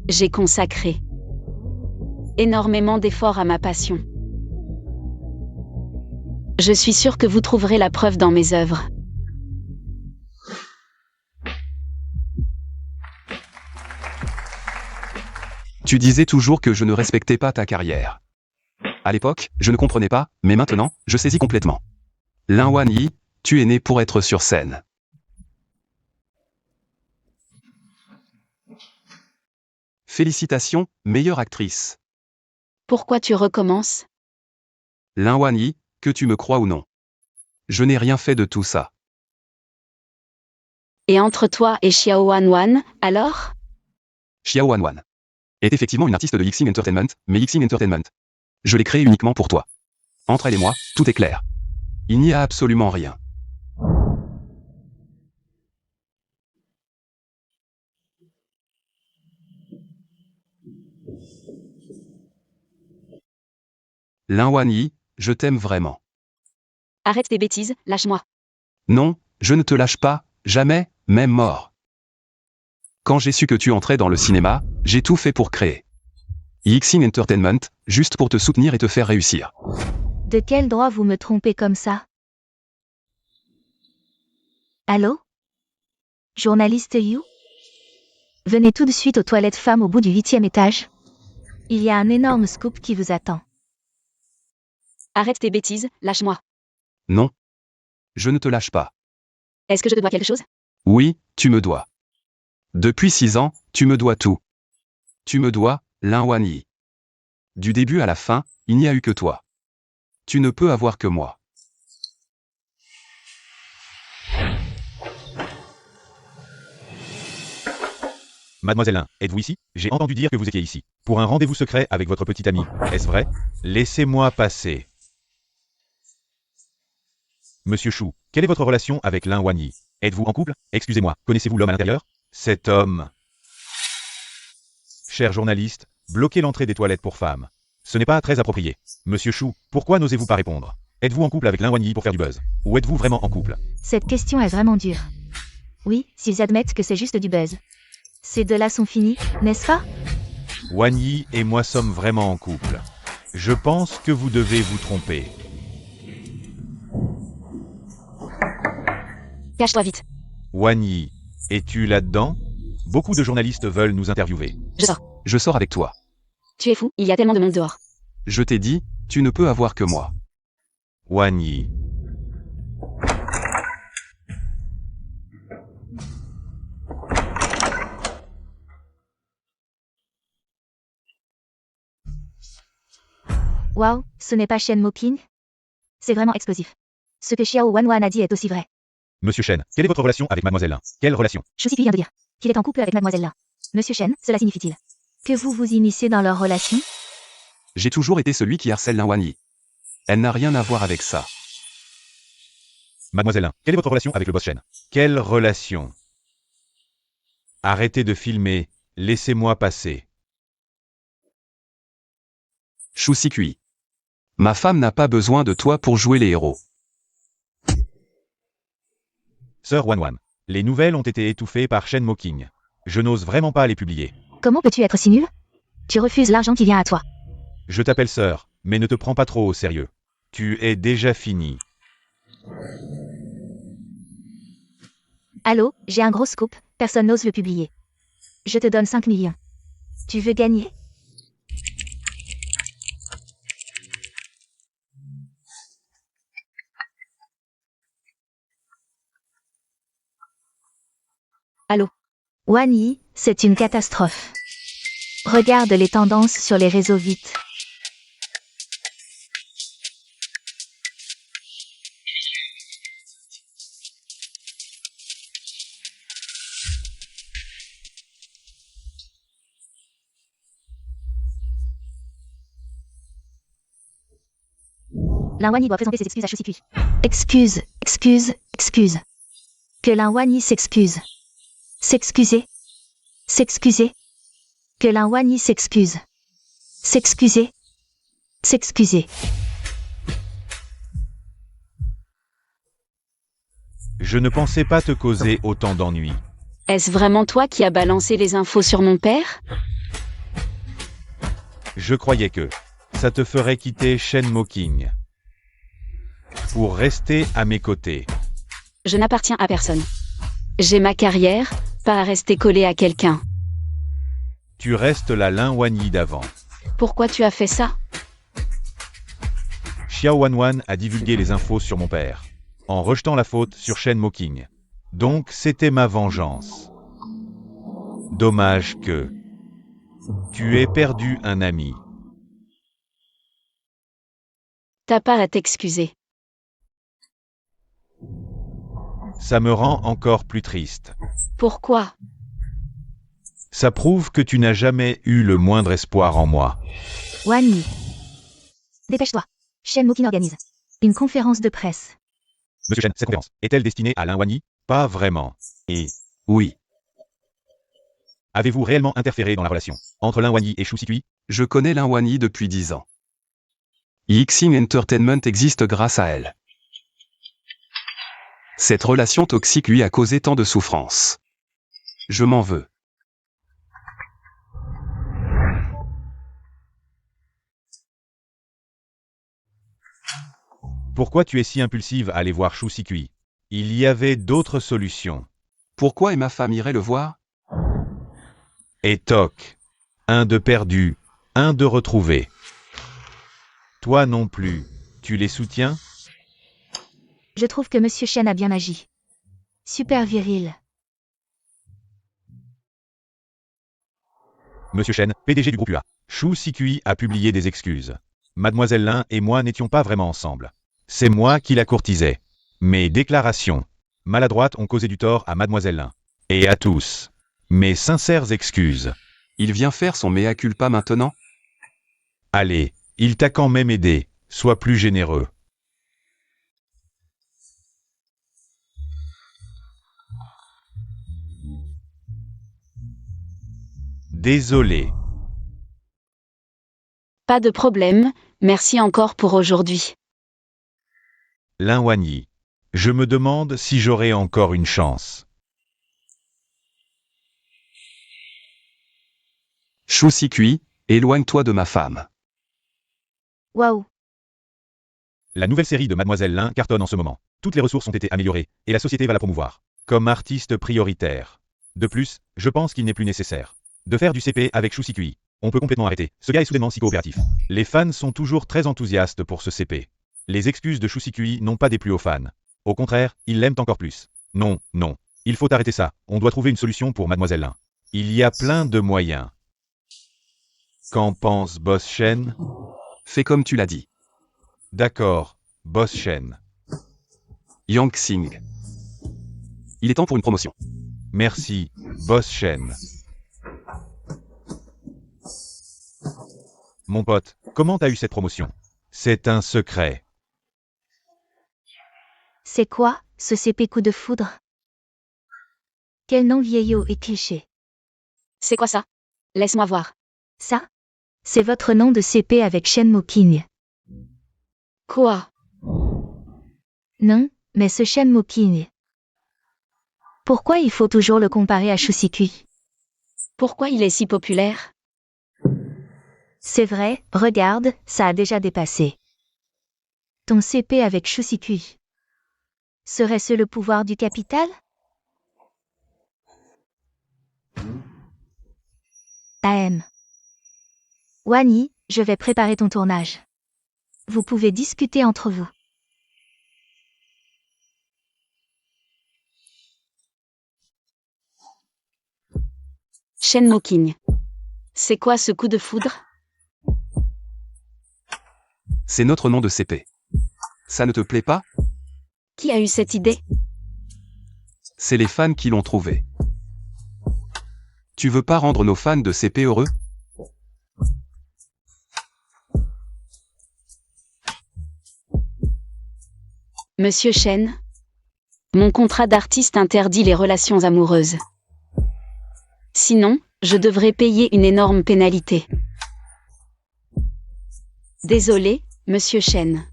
j'ai consacré énormément d'efforts à ma passion. Je suis sûre que vous trouverez la preuve dans mes œuvres. Tu disais toujours que je ne respectais pas ta carrière. À l'époque, je ne comprenais pas, mais maintenant, je saisis complètement. Lin Wanyi, tu es né pour être sur scène. Félicitations, meilleure actrice. Pourquoi tu recommences? Lin Wanyi, que tu me crois ou non. Je n'ai rien fait de tout ça. Et entre toi et Xiao Wanwan, alors? Xiao Wanwan est effectivement une artiste de Yixing Entertainment, mais Yixing Entertainment. Je l'ai créée uniquement pour toi. Entre elle et moi, tout est clair. Il n'y a absolument rien. Lin Wanyi, je t'aime vraiment. Arrête tes bêtises, lâche-moi. Non, je ne te lâche pas, jamais, même mort. Quand j'ai su que tu entrais dans le cinéma, j'ai tout fait pour créer Yixing Entertainment, juste pour te soutenir et te faire réussir. De quel droit vous me trompez comme ça? Allô? Journaliste You? Venez tout de suite aux toilettes femmes au bout du 8e étage. Il y a un énorme scoop qui vous attend. Arrête tes bêtises, lâche-moi. Non. Je ne te lâche pas. Est-ce que je te dois quelque chose? Oui, tu me dois. Depuis 6 ans, tu me dois tout. Tu me dois, Lin Wanyi. Du début à la fin, il n'y a eu que toi. Tu ne peux avoir que moi. Mademoiselle Lin, êtes-vous ici? J'ai entendu dire que vous étiez ici. Pour un rendez-vous secret avec votre petite amie. Est-ce vrai? Laissez-moi passer. Monsieur Shu, quelle est votre relation avec Lin Wanyi? Êtes-vous en couple? Excusez-moi, connaissez-vous l'homme à l'intérieur? Cet homme. Cher journaliste, bloquez l'entrée des toilettes pour femmes. Ce n'est pas très approprié. Monsieur Shu, pourquoi n'osez-vous pas répondre? Êtes-vous en couple avec Lin Wanyi pour faire du buzz? Ou êtes-vous vraiment en couple? Cette question est vraiment dure. Oui, s'ils admettent que c'est juste du buzz. Ces deux-là sont finis, n'est-ce pas? Wanyi et moi sommes vraiment en couple. Je pense que vous devez vous tromper. Cache-toi vite. Wanyi, es-tu là-dedans? Beaucoup de journalistes veulent nous interviewer. Je sors. Je sors avec toi. Tu es fou, il y a tellement de monde dehors. Je t'ai dit, tu ne peux avoir que moi. Wanyi. Waouh, ce n'est pas Shen Moking? C'est vraiment explosif. Ce que Xiao Wanwan a dit est aussi vrai. Monsieur Shen, quelle est votre relation avec Mademoiselle Lin? Quelle relation? Shu Sikui vient de dire qu'il est en couple avec Mademoiselle Lin. Monsieur Shen, cela signifie-t-il que vous vous immiscez dans leur relation? J'ai toujours été celui qui harcèle Lin Wanyi. Elle n'a rien à voir avec ça. Mademoiselle Lin, quelle est votre relation avec le boss Shen? Quelle relation? Arrêtez de filmer, laissez-moi passer. Shusikui. Ma femme n'a pas besoin de toi pour jouer les héros. Sœur Wanwan. Les nouvelles ont été étouffées par Shen Moking. Je n'ose vraiment pas les publier. Comment peux-tu être si nul? Tu refuses l'argent qui vient à toi. Je t'appelle sœur, mais ne te prends pas trop au sérieux. Tu es déjà fini. Allô, j'ai un gros scoop, personne n'ose le publier. Je te donne 5 millions. Tu veux gagner? Allô? Wan Yi, c'est une catastrophe. Regarde les tendances sur les réseaux vite. Lin Wan Yi doit présenter ses excuses à Shusikui. Excuse, excuse, excuse. Que Lin Wan Yi s'excuse. S'excuser. S'excuser. Que Lin Wan Yi s'excuse. S'excuser. S'excuser. Je ne pensais pas te causer autant d'ennuis. Est-ce vraiment toi qui as balancé les infos sur mon père? Je croyais que ça te ferait quitter Shen Moking pour rester à mes côtés. Je n'appartiens à personne. J'ai ma carrière, pas à rester collé à quelqu'un. Tu restes la Lin Wan Yi d'avant. Pourquoi tu as fait ça? Xiao Wanwan a divulgué les infos sur mon père, en rejetant la faute sur Shen Moking. Donc c'était ma vengeance. Dommage que tu aies perdu un ami. T'as pas à t'excuser. Ça me rend encore plus triste. Pourquoi? Ça prouve que tu n'as jamais eu le moindre espoir en moi. Wan Yi. Dépêche-toi. Shen Moking organise une conférence de presse. Monsieur Shen, cette conférence est-elle destinée à Lin Wan Yi? Pas vraiment. Et Oui. avez-vous réellement interféré dans la relation entre Lin Wan Yi et Shusikui? Je connais Lin Wan Yi depuis 10 ans. Yixing Entertainment existe grâce à elle. Cette relation toxique lui a causé tant de souffrance. Je m'en veux. Pourquoi tu es si impulsive à aller voir Shusikui? Il y avait d'autres solutions. Pourquoi et ma femme iraient le voir? Et toc. Un de perdu, un de retrouvé. Toi non plus. Tu les soutiens? Je trouve que Monsieur Shen a bien agi. Super viril. Monsieur Shen, PDG du groupe UA. Shusikui a publié des excuses. Mademoiselle Lin et moi n'étions pas vraiment ensemble. C'est moi qui la courtisais. Mes déclarations maladroites ont causé du tort à Mademoiselle Lin. Et à tous. Mes sincères excuses. Il vient faire son mea culpa maintenant? Allez, il t'a quand même aidé. Sois plus généreux. Désolé. Pas de problème, merci encore pour aujourd'hui. Lin Wan Yi. Je me demande si j'aurai encore une chance. Shusikui, éloigne-toi de ma femme. Waouh. La nouvelle série de Mademoiselle Lin cartonne en ce moment. Toutes les ressources ont été améliorées, et la société va la promouvoir. Comme artiste prioritaire. De plus, je pense qu'il n'est plus nécessaire de faire du CP avec Shusikui. On peut complètement arrêter. Ce gars est soudainement si coopératif. Les fans sont toujours très enthousiastes pour ce CP. Les excuses de Shusikui n'ont pas déplu aux fans. Au contraire, ils l'aiment encore plus. Non, non. Il faut arrêter ça. On doit trouver une solution pour Mademoiselle Lin. Il y a plein de moyens. Qu'en pense Boss Shen? Fais comme tu l'as dit. D'accord, Boss Shen. Yang Xing. Il est temps pour une promotion. Merci, Boss Shen. Mon pote, comment t'as eu cette promotion? C'est un secret. C'est quoi, ce CP coup de foudre? Quel nom vieillot et cliché. C'est quoi ça? Laisse-moi voir. Ça? C'est votre nom de CP avec Shenmue King. Quoi? Non, mais ce Shenmue King. Pourquoi il faut toujours le comparer à Shusikui? Pourquoi il est si populaire? C'est vrai, regarde, ça a déjà dépassé. Ton CP avec Shusikui. Serait-ce le pouvoir du capital? AM. Wani, je vais préparer ton tournage. Vous pouvez discuter entre vous. Shenmue King. C'est quoi ce coup de foudre? C'est notre nom de CP. Ça ne te plaît pas? Qui a eu cette idée? C'est les fans qui l'ont trouvé. Tu veux pas rendre nos fans de CP heureux? Monsieur Shen? Mon contrat d'artiste interdit les relations amoureuses. Sinon, je devrais payer une énorme pénalité. Désolé, Monsieur Shen.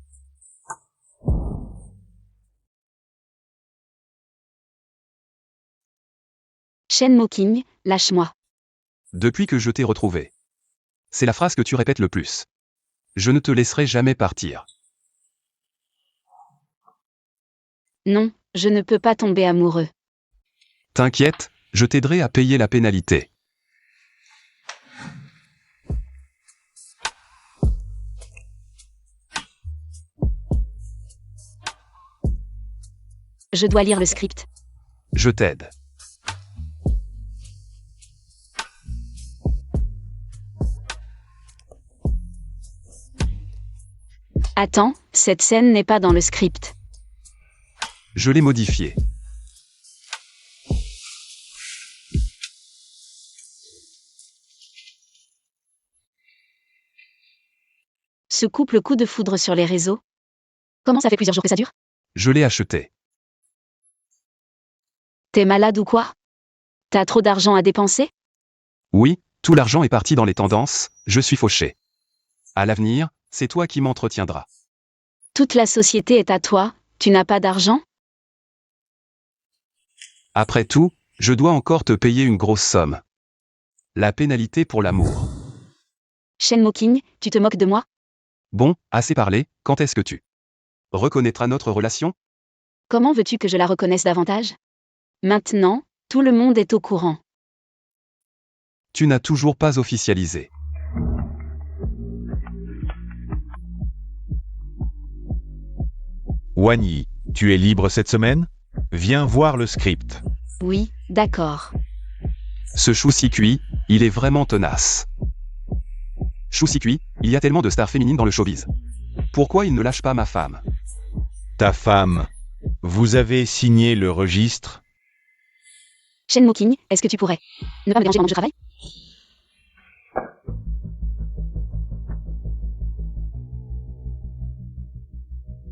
Shenmue King, lâche-moi. Depuis que je t'ai retrouvé. C'est la phrase que tu répètes le plus. Je ne te laisserai jamais partir. Non, je ne peux pas tomber amoureux. T'inquiète, je t'aiderai à payer la pénalité. Je dois lire le script. Je t'aide. Attends, cette scène n'est pas dans le script. Je l'ai modifié. Ce couple coup de foudre sur les réseaux? Comment ça fait plusieurs jours que ça dure? Je l'ai acheté. T'es malade ou quoi? T'as trop d'argent à dépenser? Oui, tout l'argent est parti dans les tendances, je suis fauché. À l'avenir, c'est toi qui m'entretiendras. Toute la société est à toi, tu n'as pas d'argent? Après tout, je dois encore te payer une grosse somme. La pénalité pour l'amour. Shenmue King, tu te moques de moi? Bon, assez parlé, quand est-ce que tu reconnaîtras notre relation? Comment veux-tu que je la reconnaisse davantage? Maintenant, tout le monde est au courant. Tu n'as toujours pas officialisé. Wani, tu es libre cette semaine? Viens voir le script. Oui, d'accord. Ce Shusikui, il est vraiment tenace. Shusikui, il y a tellement de stars féminines dans le showbiz. Pourquoi il ne lâche pas ma femme? Ta femme. Vous avez signé le registre? Shenmue King, est-ce que tu pourrais ne pas me déranger pendant que je travaille?